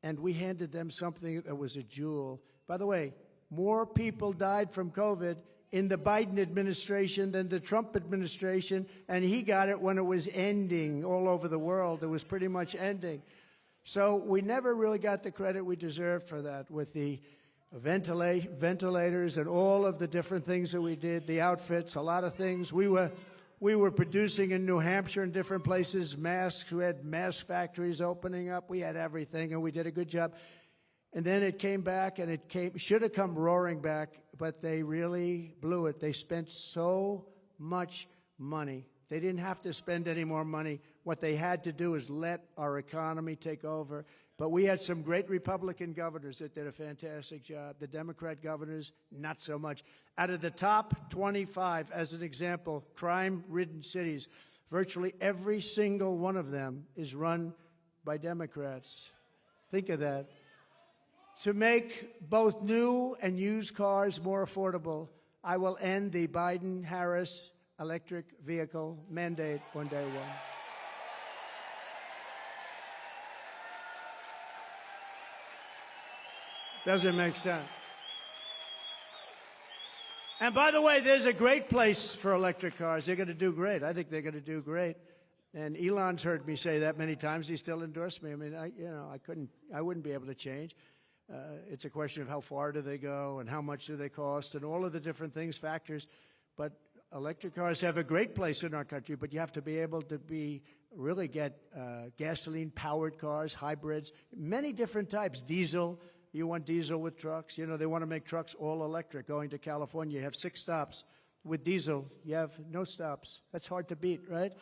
[SPEAKER 1] And we handed them something that was a jewel. By the way, more people died from COVID in the Biden administration than the Trump administration, and he got it when it was ending all over the world. It was pretty much ending. So we never really got the credit we deserved for that with the ventilators and all of the different things that we did, the outfits, a lot of things. We were producing in New Hampshire and different places masks. We had mask factories opening up. We had everything, and we did a good job. And then it came back, and should have come roaring back, but they really blew it. They spent so much money. They didn't have to spend any more money. What they had to do is let our economy take over. But we had some great Republican governors that did a fantastic job. The Democrat governors, not so much. Out of the top 25, as an example, crime-ridden cities, virtually every single one of them is run by Democrats. Think of that. To make both new and used cars more affordable, I will end the Biden-Harris electric vehicle mandate on day one. Doesn't make sense. And by the way, there's a great place for electric cars. They're going to do great. I think they're going to do great. And Elon's heard me say that many times. He still endorsed me. I mean, I wouldn't be able to change. It's a question of how far do they go and how much do they cost and all of the different things, factors. But electric cars have a great place in our country, but you have to be able to really get gasoline-powered cars, hybrids, many different types, diesel. You want diesel with trucks. You know, they want to make trucks all electric. Going to California, you have 6 stops. With diesel, you have no stops. That's hard to beat, right?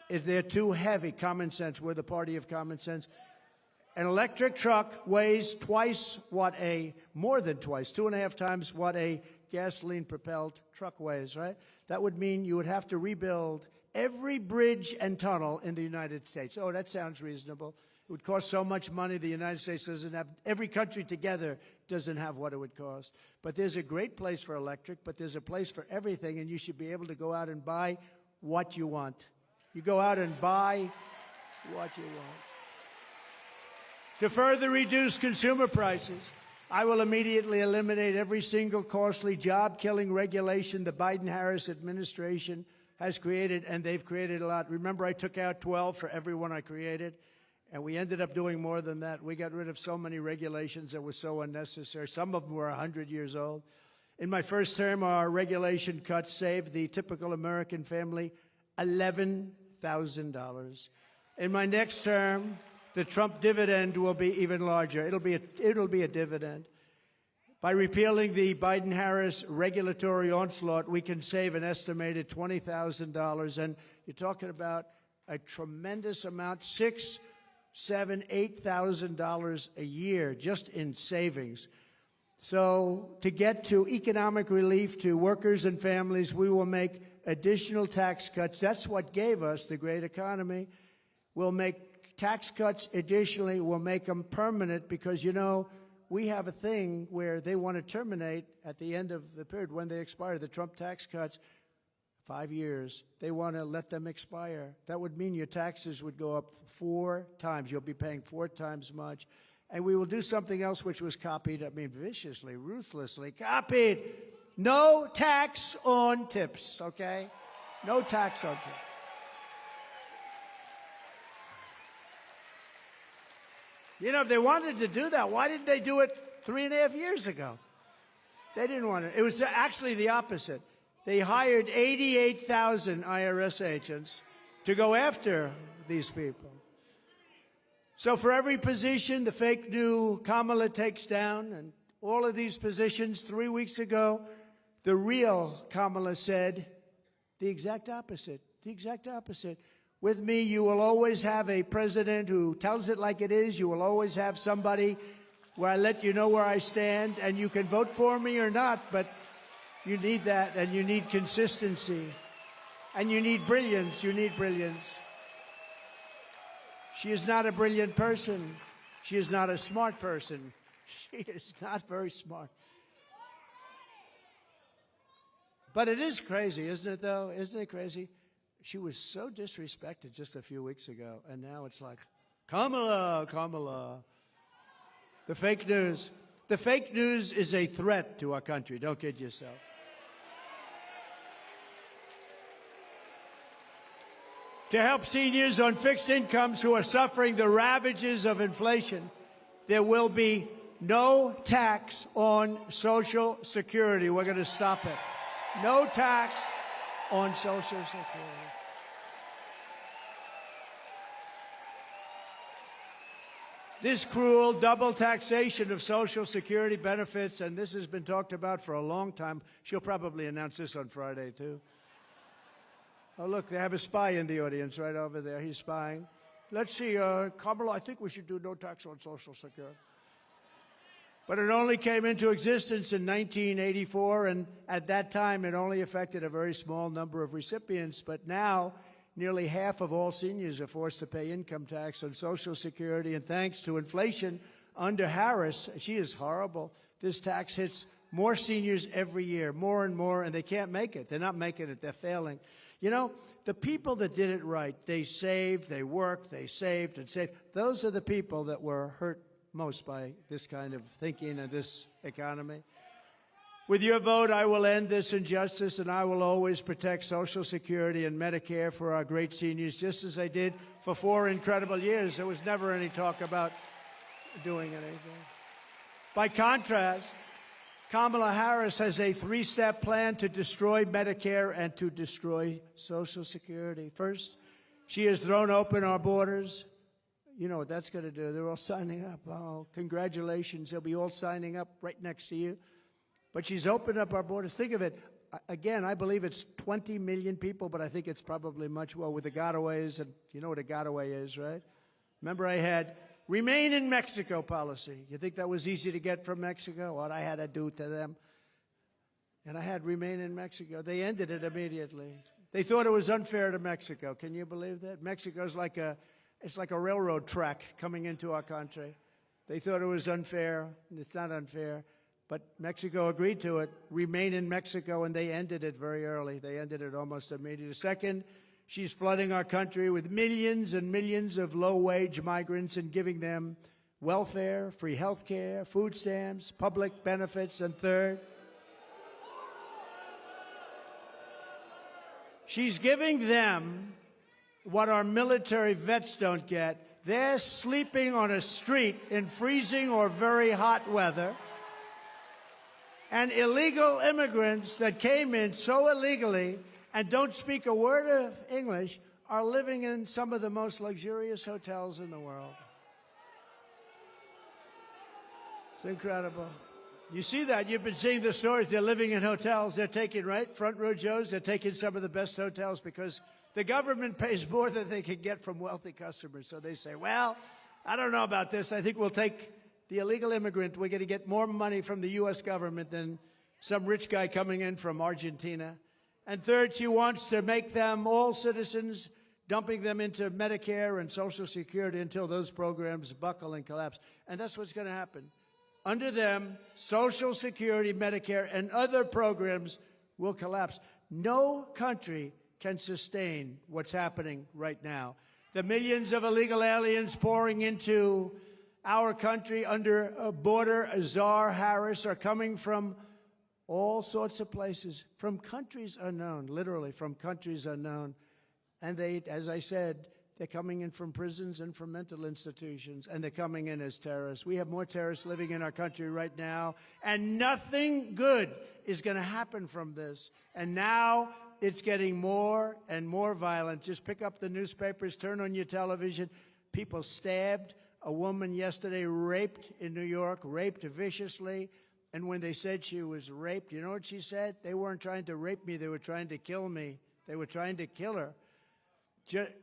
[SPEAKER 1] If they're too heavy, common sense. We're the party of common sense. An electric truck weighs more than twice, 2.5 times what a gasoline-propelled truck weighs, right? That would mean you would have to rebuild every bridge and tunnel in the United States. Oh, that sounds reasonable. It would cost so much money. The United States doesn't have, every country together doesn't have what it would cost. But there's a great place for electric, but there's a place for everything, and you should be able to go out and buy what you want. You go out and buy what you want. To further reduce consumer prices, I will immediately eliminate every single costly job-killing regulation the Biden-Harris administration has created, and they've created a lot. Remember, I took out 12 for every one I created, and we ended up doing more than that. We got rid of so many regulations that were so unnecessary. Some of them were 100 years old. In my first term, our regulation cuts saved the typical American family $11,000. In my next term, the Trump dividend will be even larger. It'll be a dividend. By repealing the Biden-Harris regulatory onslaught, we can save an estimated $20,000. And you're talking about a tremendous amount, $6,000, $7,000, $8,000 a year just in savings. So to get to economic relief to workers and families, we will make additional tax cuts. That's what gave us the great economy. We'll make tax cuts additionally. We'll make them permanent because, you know, we have a thing where they want to terminate at the end of the period when they expire. The Trump tax cuts, 5 years, they want to let them expire. That would mean your taxes would go up 4 times. You'll be paying 4 times much. And we will do something else which was copied, I mean, viciously, ruthlessly copied. No tax on tips, okay? No tax on tips. You know, if they wanted to do that, why didn't they do it 3.5 years ago? They didn't want to. It was actually the opposite. They hired 88,000 IRS agents to go after these people. So for every position the fake new Kamala takes down, and all of these positions 3 weeks ago, the real Kamala said the exact opposite, the exact opposite. With me, you will always have a president who tells it like it is. You will always have somebody where I let you know where I stand, and you can vote for me or not, but you need that, and you need consistency, and you need brilliance. You need brilliance. She is not a brilliant person. She is not a smart person. She is not very smart. But it is crazy, isn't it, though? Isn't it crazy? She was so disrespected just a few weeks ago, and now it's like, Kamala, Kamala. The fake news. The fake news is a threat to our country. Don't kid yourself. to help seniors on fixed incomes who are suffering the ravages of inflation. There will be no tax on Social Security. We're going to stop it. No tax on Social Security. This cruel double taxation of Social Security benefits, and this has been talked about for a long time. She'll probably announce this on Friday, too. Oh, look, they have a spy in the audience right over there. He's spying. Let's see, Kamala, I think we should do no tax on Social Security. But it only came into existence in 1984, and at that time it only affected a very small number of recipients. But now, nearly half of all seniors are forced to pay income tax on Social Security, and thanks to inflation under Harris, she is horrible. This tax hits more seniors every year, more and more, and they can't make it. They're not making it. They're failing. You know, the people that did it right, they saved, they worked, they saved and saved. Those are the people that were hurt most by this kind of thinking and this economy. With your vote, I will end this injustice, and I will always protect Social Security and Medicare for our great seniors, just as I did for 4 incredible years. There was never any talk about doing anything. By contrast, Kamala Harris has a 3-step plan to destroy Medicare and to destroy Social Security. First, she has thrown open our borders. You know what that's going to do. They're all signing up. Oh, congratulations. They'll be all signing up right next to you. But she's opened up our borders. Think of it. Again, I believe it's 20 million people, but I think it's probably much more with the gotaways. And you know what a gotaway is, right? Remember, I had remain in Mexico policy. You think that was easy to get from Mexico? What I had to do to them. And I had remain in Mexico. They ended it immediately. They thought it was unfair to Mexico. Can you believe that? Mexico's like it's like a railroad track coming into our country. They thought it was unfair. It's not unfair. But Mexico agreed to it, remain in Mexico, and they ended it very early. They ended it almost immediately. Second, she's flooding our country with millions and millions of low-wage migrants and giving them welfare, free health care, food stamps, public benefits. And third, she's giving them what our military vets don't get. They're sleeping on a street in freezing or very hot weather. And illegal immigrants that came in so illegally and don't speak a word of English are living in some of the most luxurious hotels in the world. It's incredible. You see that. You've been seeing the stories. They're living in hotels. They're taking, right, front row Joes. They're taking some of the best hotels because the government pays more than they can get from wealthy customers. So they say, well, I don't know about this. I think we'll take the illegal immigrant. We're going to get more money from the U.S. government than some rich guy coming in from Argentina. And third, she wants to make them all citizens, dumping them into Medicare and Social Security until those programs buckle and collapse. And that's what's going to happen. Under them, Social Security, Medicare, and other programs will collapse. No country can sustain what's happening right now. The millions of illegal aliens pouring into our country under a border, Azar, Harris, are coming from all sorts of places, from countries unknown, literally from countries unknown. And they, as I said, they're coming in from prisons and from mental institutions, and they're coming in as terrorists. We have more terrorists living in our country right now, and nothing good is going to happen from this. And now it's getting more and more violent. Just pick up the newspapers, turn on your television. People stabbed. A woman yesterday raped in New York, raped viciously. And when they said she was raped, you know what she said? They weren't trying to rape me. They were trying to kill me. They were trying to kill her.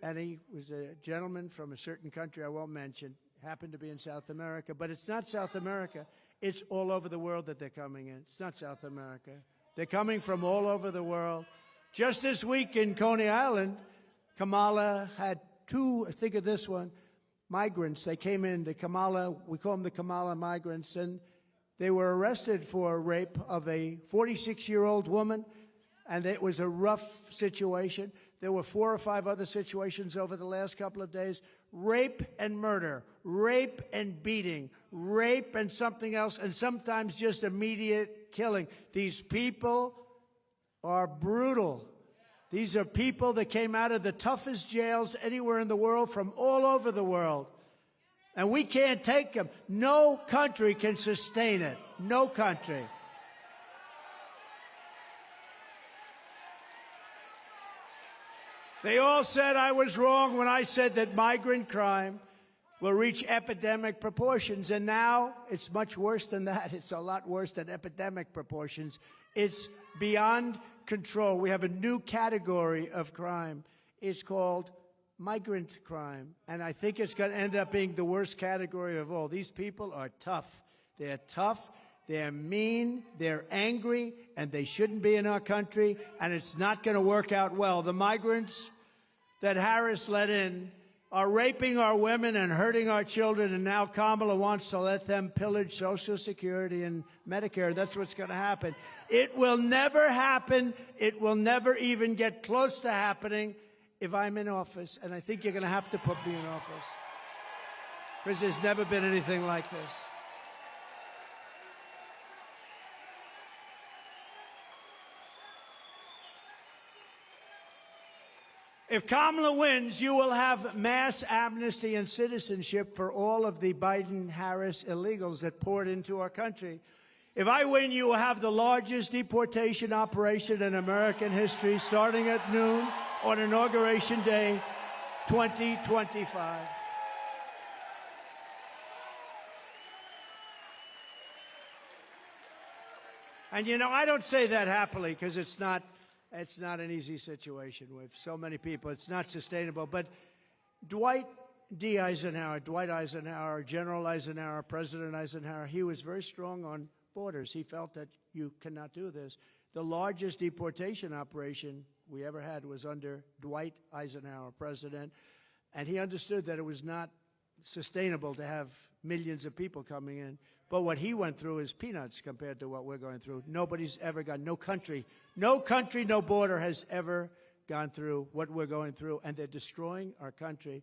[SPEAKER 1] And he was a gentleman from a certain country I won't mention, happened to be in South America. But it's not South America. It's all over the world that they're coming in. It's not South America. They're coming from all over the world. Just this week in Coney Island, Kamala had 2, think of this one, migrants. They came in, the Kamala, we call them the Kamala migrants, and they were arrested for rape of a 46-year-old woman, and it was a rough situation. There were 4 or 5 other situations over the last couple of days. Rape and murder, rape and beating, rape and something else, and sometimes just immediate killing. These people are brutal. These are people that came out of the toughest jails anywhere in the world from all over the world. And we can't take them. No country can sustain it. No country. They all said I was wrong when I said that migrant crime will reach epidemic proportions. And now it's much worse than that. It's a lot worse than epidemic proportions. It's beyond control. We have a new category of crime. It's called migrant crime. And I think it's going to end up being the worst category of all. These people are tough. They're tough. They're mean. They're angry. And they shouldn't be in our country. And it's not going to work out well. The migrants that Harris let in are raping our women and hurting our children, and now Kamala wants to let them pillage Social Security and Medicare. That's what's going to happen. It will never happen. It will never even get close to happening if I'm in office, and I think you're going to have to put me in office because there's never been anything like this. If Kamala wins, you will have mass amnesty and citizenship for all of the Biden-Harris illegals that poured into our country. If I win, you will have the largest deportation operation in American history, starting at noon on Inauguration Day 2025. And, you know, I don't say that happily because it's not an easy situation with so many people. It's not sustainable. But Dwight Eisenhower, General Eisenhower, President Eisenhower, he was very strong on borders. He felt that you cannot do this. The largest deportation operation we ever had was under Dwight Eisenhower, president, and he understood that it was not sustainable to have millions of people coming in. But what he went through is peanuts compared to what we're going through. Nobody's ever gone, no country, no border has ever gone through what we're going through, and they're destroying our country.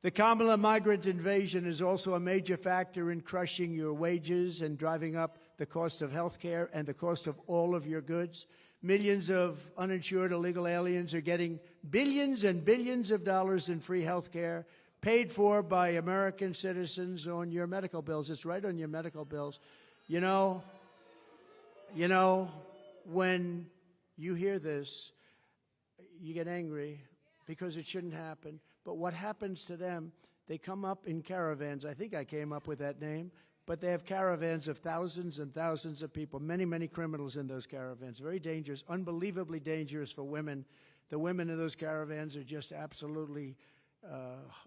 [SPEAKER 1] The Kamala migrant invasion is also a major factor in crushing your wages and driving up the cost of health care and the cost of all of your goods. Millions of uninsured illegal aliens are getting billions and billions of dollars in free health care, paid for by American citizens on your medical bills. It's right on your medical bills. You know, when you hear this, you get angry because it shouldn't happen. But what happens to them, they come up in caravans. I think I came up with that name. But they have caravans of thousands and thousands of people, many, many criminals in those caravans. Very dangerous, unbelievably dangerous for women. The women in those caravans are just absolutely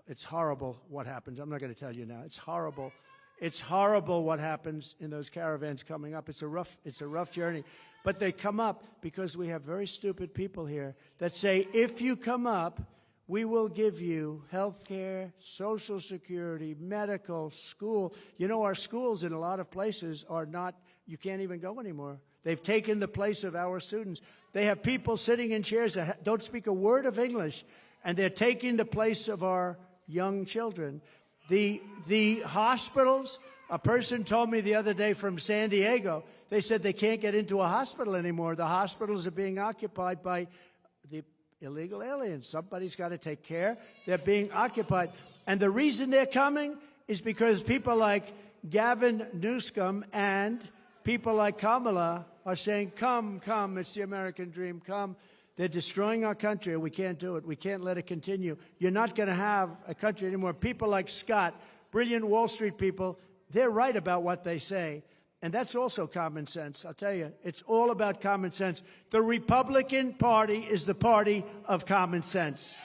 [SPEAKER 1] it's horrible what happens. I'm not going to tell you now. It's horrible. It's horrible what happens in those caravans coming up. It's a rough journey. But they come up because we have very stupid people here that say, if you come up, we will give you health care, Social Security, medical, school. You know, our schools in a lot of places are not, you can't even go anymore. They've taken the place of our students. They have people sitting in chairs that don't speak a word of English, and they're taking the place of our young children. The hospitals, a person told me the other day from San Diego, they said they can't get into a hospital anymore. The hospitals are being occupied by the illegal aliens. Somebody's got to take care. They're being occupied. And the reason they're coming is because people like Gavin Newsom and people like Kamala are saying, come, come, it's the American dream, come. They're destroying our country, and we can't do it. We can't let it continue. You're not going to have a country anymore. People like Scott, brilliant Wall Street people, they're right about what they say. And that's also common sense. I'll tell you, it's all about common sense. The Republican Party is the party of common sense.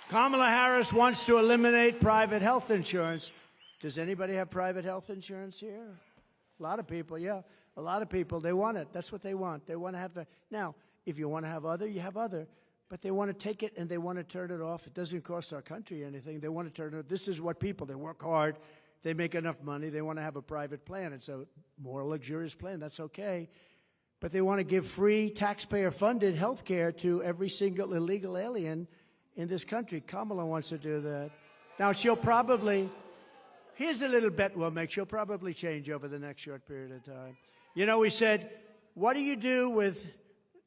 [SPEAKER 1] Kamala Harris wants to eliminate private health insurance. Does anybody have private health insurance here? A lot of people, yeah. A lot of people, they want it. That's what they want. They want to have the... Now, if you want to have other, you have other. But they want to take it and they want to turn it off. It doesn't cost our country anything. They want to turn it off. This is what people, they work hard. They make enough money. They want to have a private plan. It's a more luxurious plan. That's okay. But they want to give free taxpayer-funded health care to every single illegal alien in this country. Kamala wants to do that. Now, she'll probably here's a little bet we'll make. She'll probably change over the next short period of time. You know, we said, what do you do with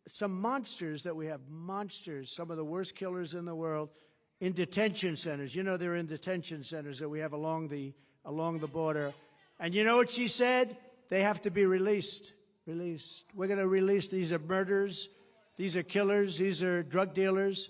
[SPEAKER 1] some monsters that we have? Monsters, some of the worst killers in the world, in detention centers. You know, they're in detention centers that we have along the border. And you know what she said? They have to be released. Released. We're going to release. These are murderers. These are killers. These are drug dealers.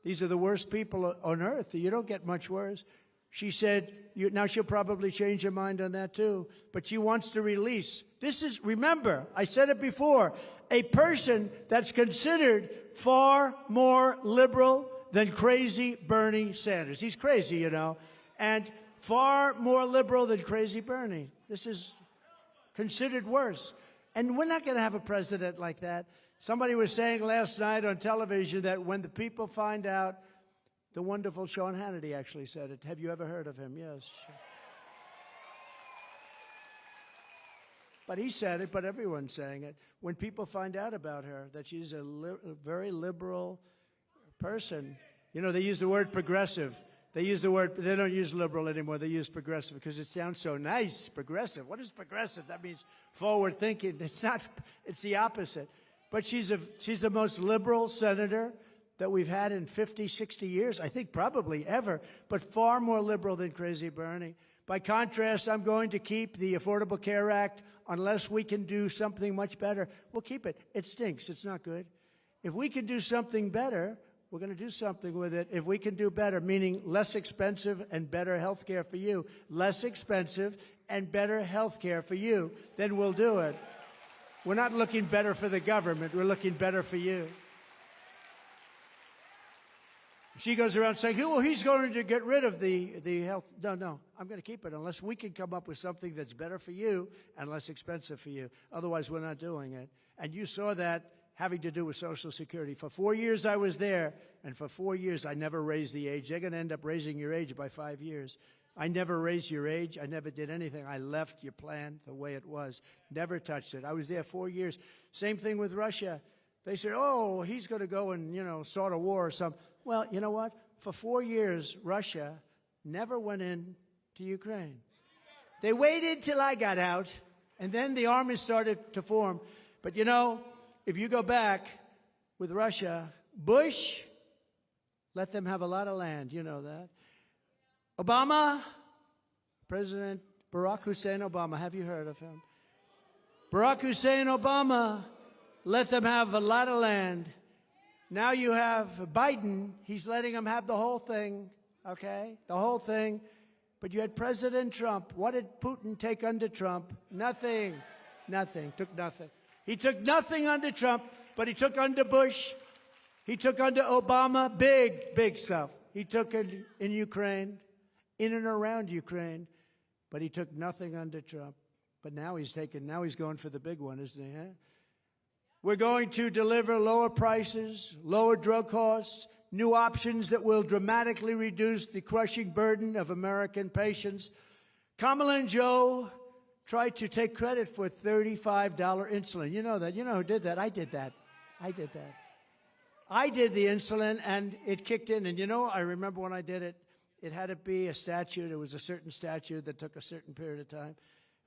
[SPEAKER 1] These are the worst people on earth. You don't get much worse. She said, now she'll probably change her mind on that too, but she wants to release. This is, remember, I said it before, a person that's considered far more liberal than crazy Bernie Sanders. He's crazy, you know, and far more liberal than crazy Bernie. This is considered worse. And we're not going to have a president like that. Somebody was saying last night on television that when the people find out, the wonderful Sean Hannity actually said it. Have you ever heard of him? Yes. But he said it, but everyone's saying it. When people find out about her, that she's a very liberal person, you know, they use the word progressive. They use the word, they don't use liberal anymore. They use progressive because it sounds so nice, progressive. What is progressive? That means forward thinking. It's not, it's the opposite. But she's the most liberal senator that we've had in 50, 60 years, I think probably ever, but far more liberal than crazy Bernie. By contrast, I'm going to keep the Affordable Care Act unless we can do something much better. We'll keep it. It stinks. It's not good. If we can do something better, we're going to do something with it. If we can do better, meaning less expensive and better health care for you, less expensive and better health care for you, then we'll do it. We're not looking better for the government. We're looking better for you. She goes around saying, well, he's going to get rid of the health. No, I'm going to keep it unless we can come up with something that's better for you and less expensive for you. Otherwise, we're not doing it. And you saw that having to do with Social Security. For 4 years, I was there, and for 4 years, I never raised the age. They're going to end up raising your age by 5 years. I never raised your age. I never did anything. I left your plan the way it was. Never touched it. I was there 4 years. Same thing with Russia. They said, oh, he's going to go and, you know, start a war or something. Well, you know what? For 4 years, Russia never went in to Ukraine. They waited till I got out, and then the army started to form. But, you know, if you go back with Russia, Bush let them have a lot of land. You know that. Obama, President Barack Hussein Obama, have you heard of him? Barack Hussein Obama let them have a lot of land. Now you have Biden. He's letting them have the whole thing, okay? The whole thing. But you had President Trump. What did Putin take under Trump? Nothing. Nothing. Took nothing. He took nothing under Trump, but he took under Bush. He took under Obama. Big, big stuff. He took it in Ukraine, in and around Ukraine, but he took nothing under Trump. But now he's going for the big one, isn't he? Huh? We're going to deliver lower prices, lower drug costs, new options that will dramatically reduce the crushing burden of American patients. Kamala and Joe tried to take credit for $35 insulin. You know that. You know who did that? I did that. I did that. I did the insulin, and it kicked in. And you know, I remember when I did it, it had to be a statute. It was a certain statute that took a certain period of time.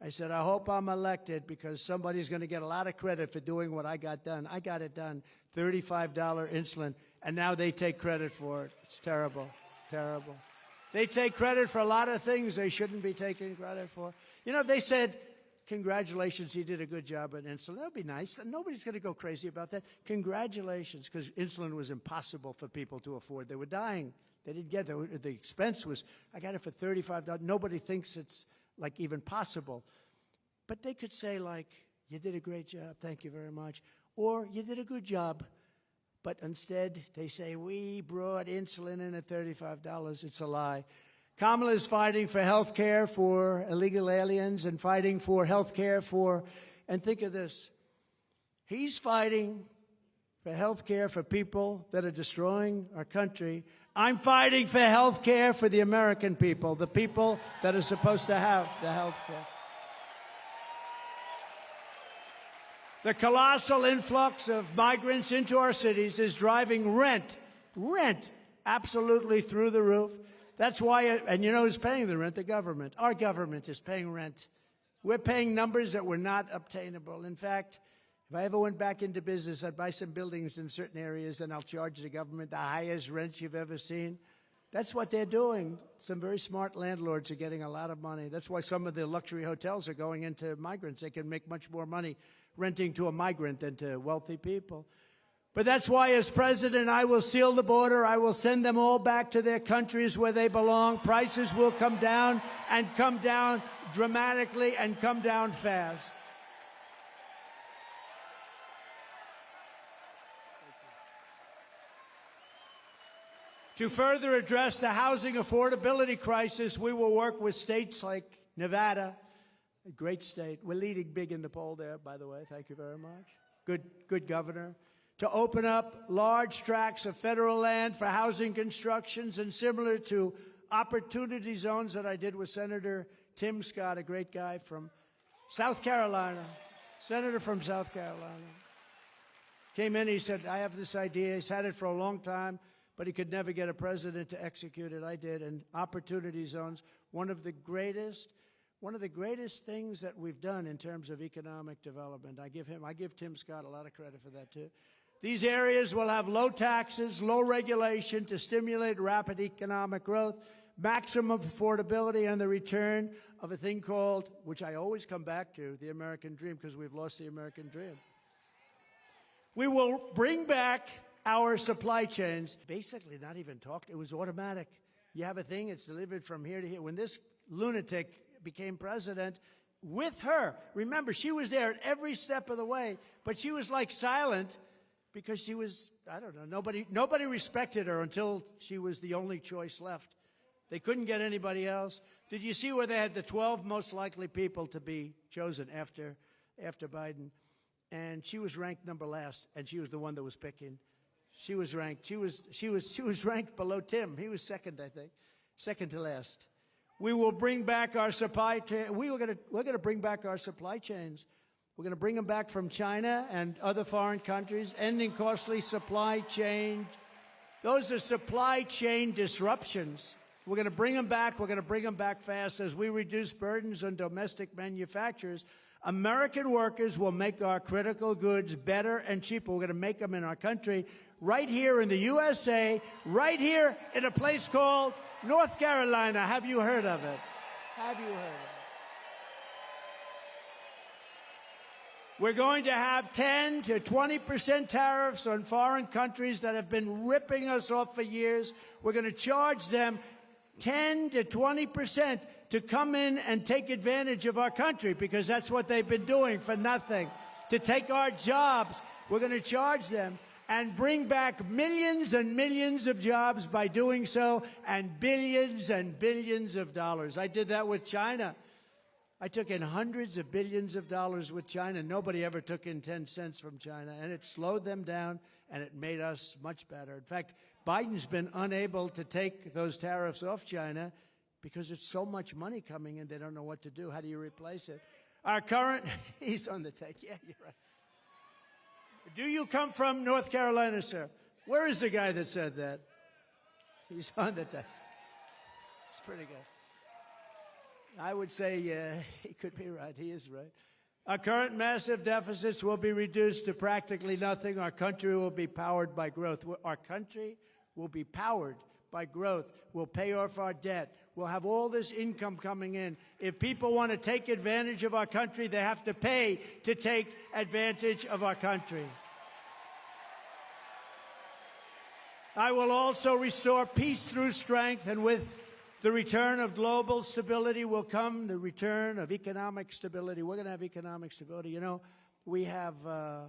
[SPEAKER 1] I said, I hope I'm elected because somebody's going to get a lot of credit for doing what I got done. I got it done, $35 insulin, and now they take credit for it. It's terrible, terrible. They take credit for a lot of things they shouldn't be taking credit for. You know, if they said, congratulations, you did a good job at insulin, that would be nice. Nobody's going to go crazy about that. Congratulations, because insulin was impossible for people to afford. They were dying. They didn't get it. The expense was, I got it for $35. Nobody thinks it's like even possible. But they could say like, you did a great job, thank you very much. Or you did a good job. But instead, they say, we brought insulin in at $35. It's a lie. Kamala is fighting for health care for illegal aliens and fighting for health care for, and think of this, he's fighting for health care for people that are destroying our country. I'm fighting for health care for the American people, the people that are supposed to have the health care. The colossal influx of migrants into our cities is driving rent absolutely through the roof. That's why, and you know who's paying the rent? The government. Our government is paying rent. We're paying numbers that were not obtainable. In fact, if I ever went back into business, I'd buy some buildings in certain areas and I'll charge the government the highest rents you've ever seen. That's what they're doing. Some very smart landlords are getting a lot of money. That's why some of the luxury hotels are going into migrants. They can make much more money renting to a migrant than to wealthy people. But that's why, as president, I will seal the border. I will send them all back to their countries where they belong. Prices will come down and come down dramatically and come down fast. To further address the housing affordability crisis, we will work with states like Nevada, a great state. We're leading big in the poll there, by the way. Thank you very much. Good governor. To open up large tracts of federal land for housing constructions, and similar to opportunity zones that I did with Senator Tim Scott, a great guy from South Carolina, senator from South Carolina. Came in, he said, I have this idea. He's had it for a long time, but he could never get a president to execute it. I did. And opportunity zones, one of the greatest things that we've done in terms of economic development. I give Tim Scott a lot of credit for that too. These areas will have low taxes, low regulation to stimulate rapid economic growth, maximum affordability, and the return of a thing called, which I always come back to, the American dream, because we've lost the American dream. We will bring back our supply chains. Basically, not even talked. It was automatic. You have a thing, it's delivered from here to here. When this lunatic became president, with her, remember, she was there at every step of the way, but she was like silent because she was, I don't know, nobody respected her until she was the only choice left. They couldn't get anybody else. Did you see where they had the 12 most likely people to be chosen after Biden? And she was ranked number last, and she was the one that was picking. She was ranked. She was ranked below Tim. He was second, I think, second to last. We will bring back our supply chain. We're going to bring back our supply chains. We're going to bring them back from China and other foreign countries, ending costly supply chains. Those are supply chain disruptions. We're going to bring them back. We're going to bring them back fast as we reduce burdens on domestic manufacturers. American workers will make our critical goods better and cheaper. We're going to make them in our country, right here in the USA, right here in a place called North Carolina. Have you heard of it? Have you heard of it? We're going to have 10 to 20% tariffs on foreign countries that have been ripping us off for years. We're going to charge them 10 to 20% to come in and take advantage of our country, because that's what they've been doing for nothing. To take our jobs, we're going to charge them and bring back millions and millions of jobs by doing so, and billions of dollars. I did that with China. I took in hundreds of billions of dollars with China. Nobody ever took in 10 cents from China, and it slowed them down, and it made us much better. In fact, Biden's been unable to take those tariffs off China because it's so much money coming in, they don't know what to do. How do you replace it? Our current, he's on the take. Yeah, you're right. Do you come from North Carolina, sir? Where is the guy that said that? He's on the take. It's pretty good. I would say he could be right. He is right. Our current massive deficits will be reduced to practically nothing. Our country will be powered by growth. Our country will be powered by growth. We'll pay off our debt. We'll have all this income coming in. If people want to take advantage of our country, they have to pay to take advantage of our country. I will also restore peace through strength, and with the return of global stability will come the return of economic stability. We're going to have economic stability. You know, we have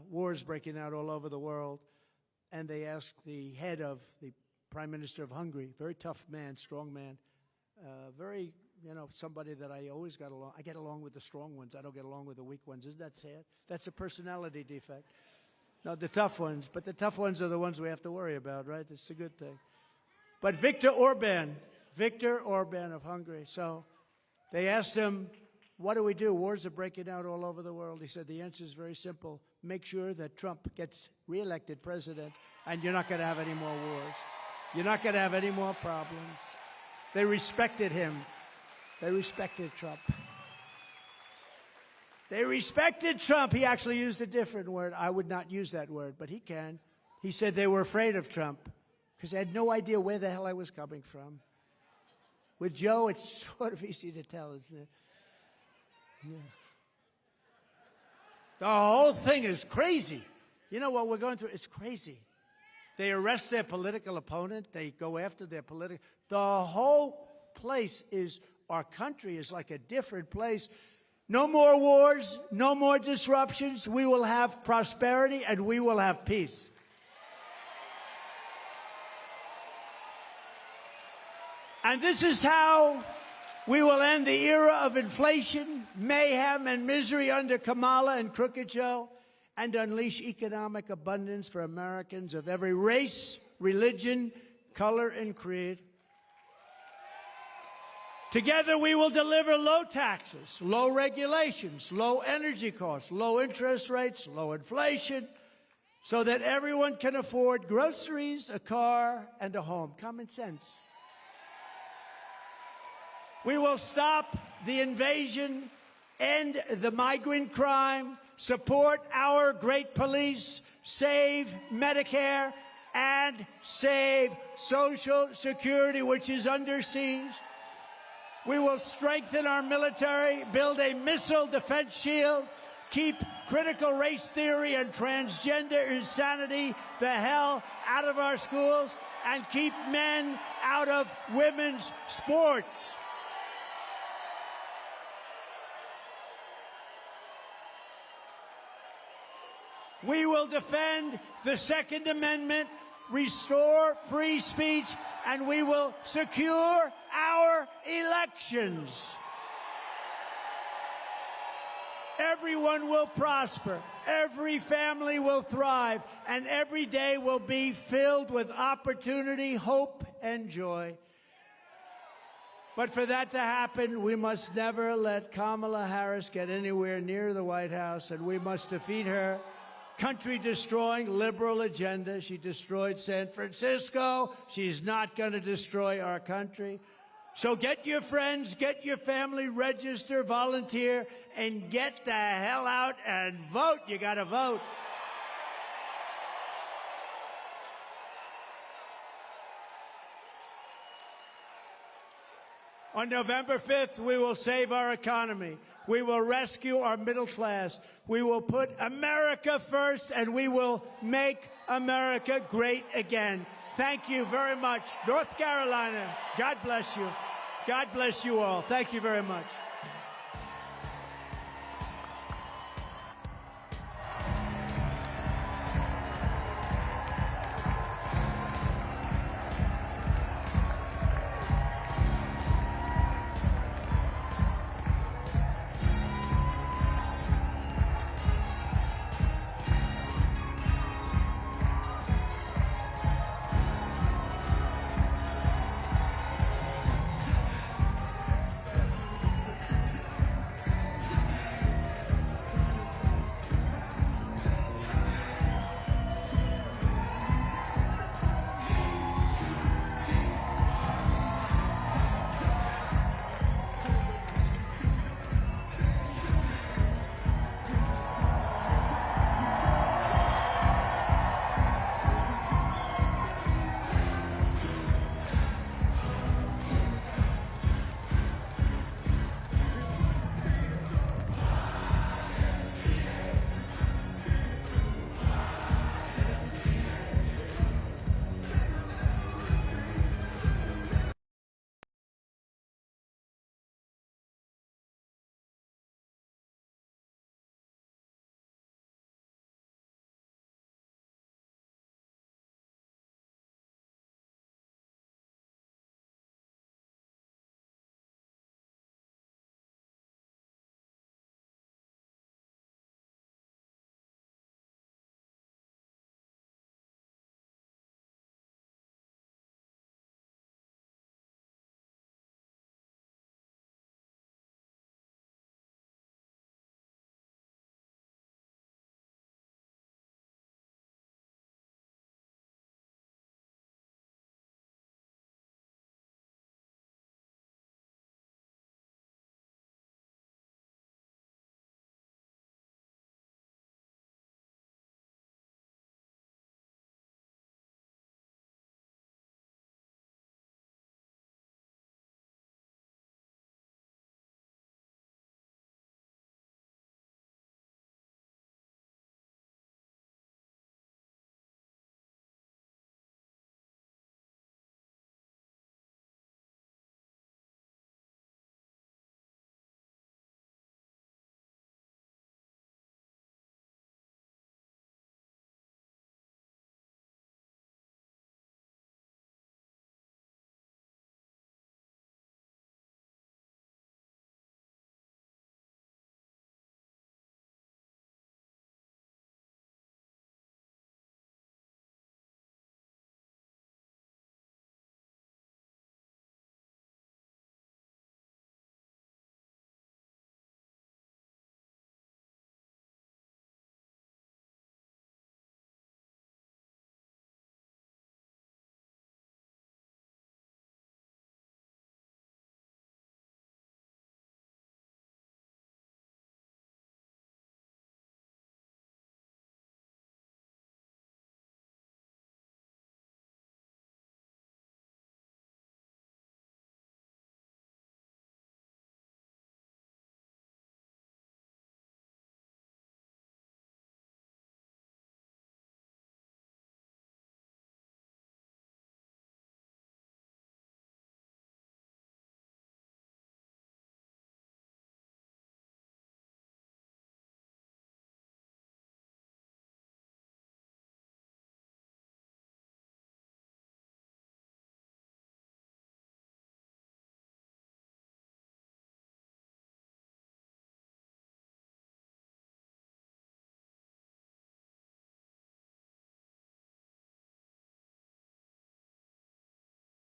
[SPEAKER 1] wars breaking out all over the world, and they asked the head of the Prime Minister of Hungary, very tough man, strong man, very, you know, somebody that I always got along. I get along with the strong ones. I don't get along with the weak ones. Isn't that sad? That's a personality defect. No, the tough ones. But the tough ones are the ones we have to worry about, right? It's a good thing. But Viktor Orban of Hungary. So they asked him, what do we do? Wars are breaking out all over the world. He said, the answer is very simple. Make sure that Trump gets reelected president, and you're not going to have any more wars. You're not going to have any more problems. They respected him. They respected Trump. They respected Trump. He actually used a different word. I would not use that word, but he can. He said they were afraid of Trump because they had no idea where the hell I was coming from. With Joe, it's sort of easy to tell, isn't it? Yeah. The whole thing is crazy. You know what we're going through? It's crazy. They arrest their political opponent. They go after their political. The whole place is, our country is like a different place. No more wars, no more disruptions. We will have prosperity and we will have peace. And this is how we will end the era of inflation, mayhem, and misery under Kamala and Crooked Joe, and unleash economic abundance for Americans of every race, religion, color, and creed. Together, we will deliver low taxes, low regulations, low energy costs, low interest rates, low inflation, so that everyone can afford groceries, a car, and a home. Common sense. We will stop the invasion, end the migrant crime, support our great police, save Medicare, and save Social Security, which is under siege. We will strengthen our military, build a missile defense shield, keep critical race theory and transgender insanity the hell out of our schools, and keep men out of women's sports. We will defend the Second Amendment, restore free speech, and we will secure our elections. Everyone will prosper, every family will thrive, and every day will be filled with opportunity, hope, and joy. But for that to happen, we must never let Kamala Harris get anywhere near the White House, and we must defeat her country-destroying liberal agenda. She destroyed San Francisco. She's not going to destroy our country. So get your friends, get your family, register, volunteer, and get the hell out and vote. You got to vote. On November 5th, we will save our economy. We will rescue our middle class. We will put America first, and we will make America great again. Thank you very much. North Carolina, God bless you. God bless you all. Thank you very much.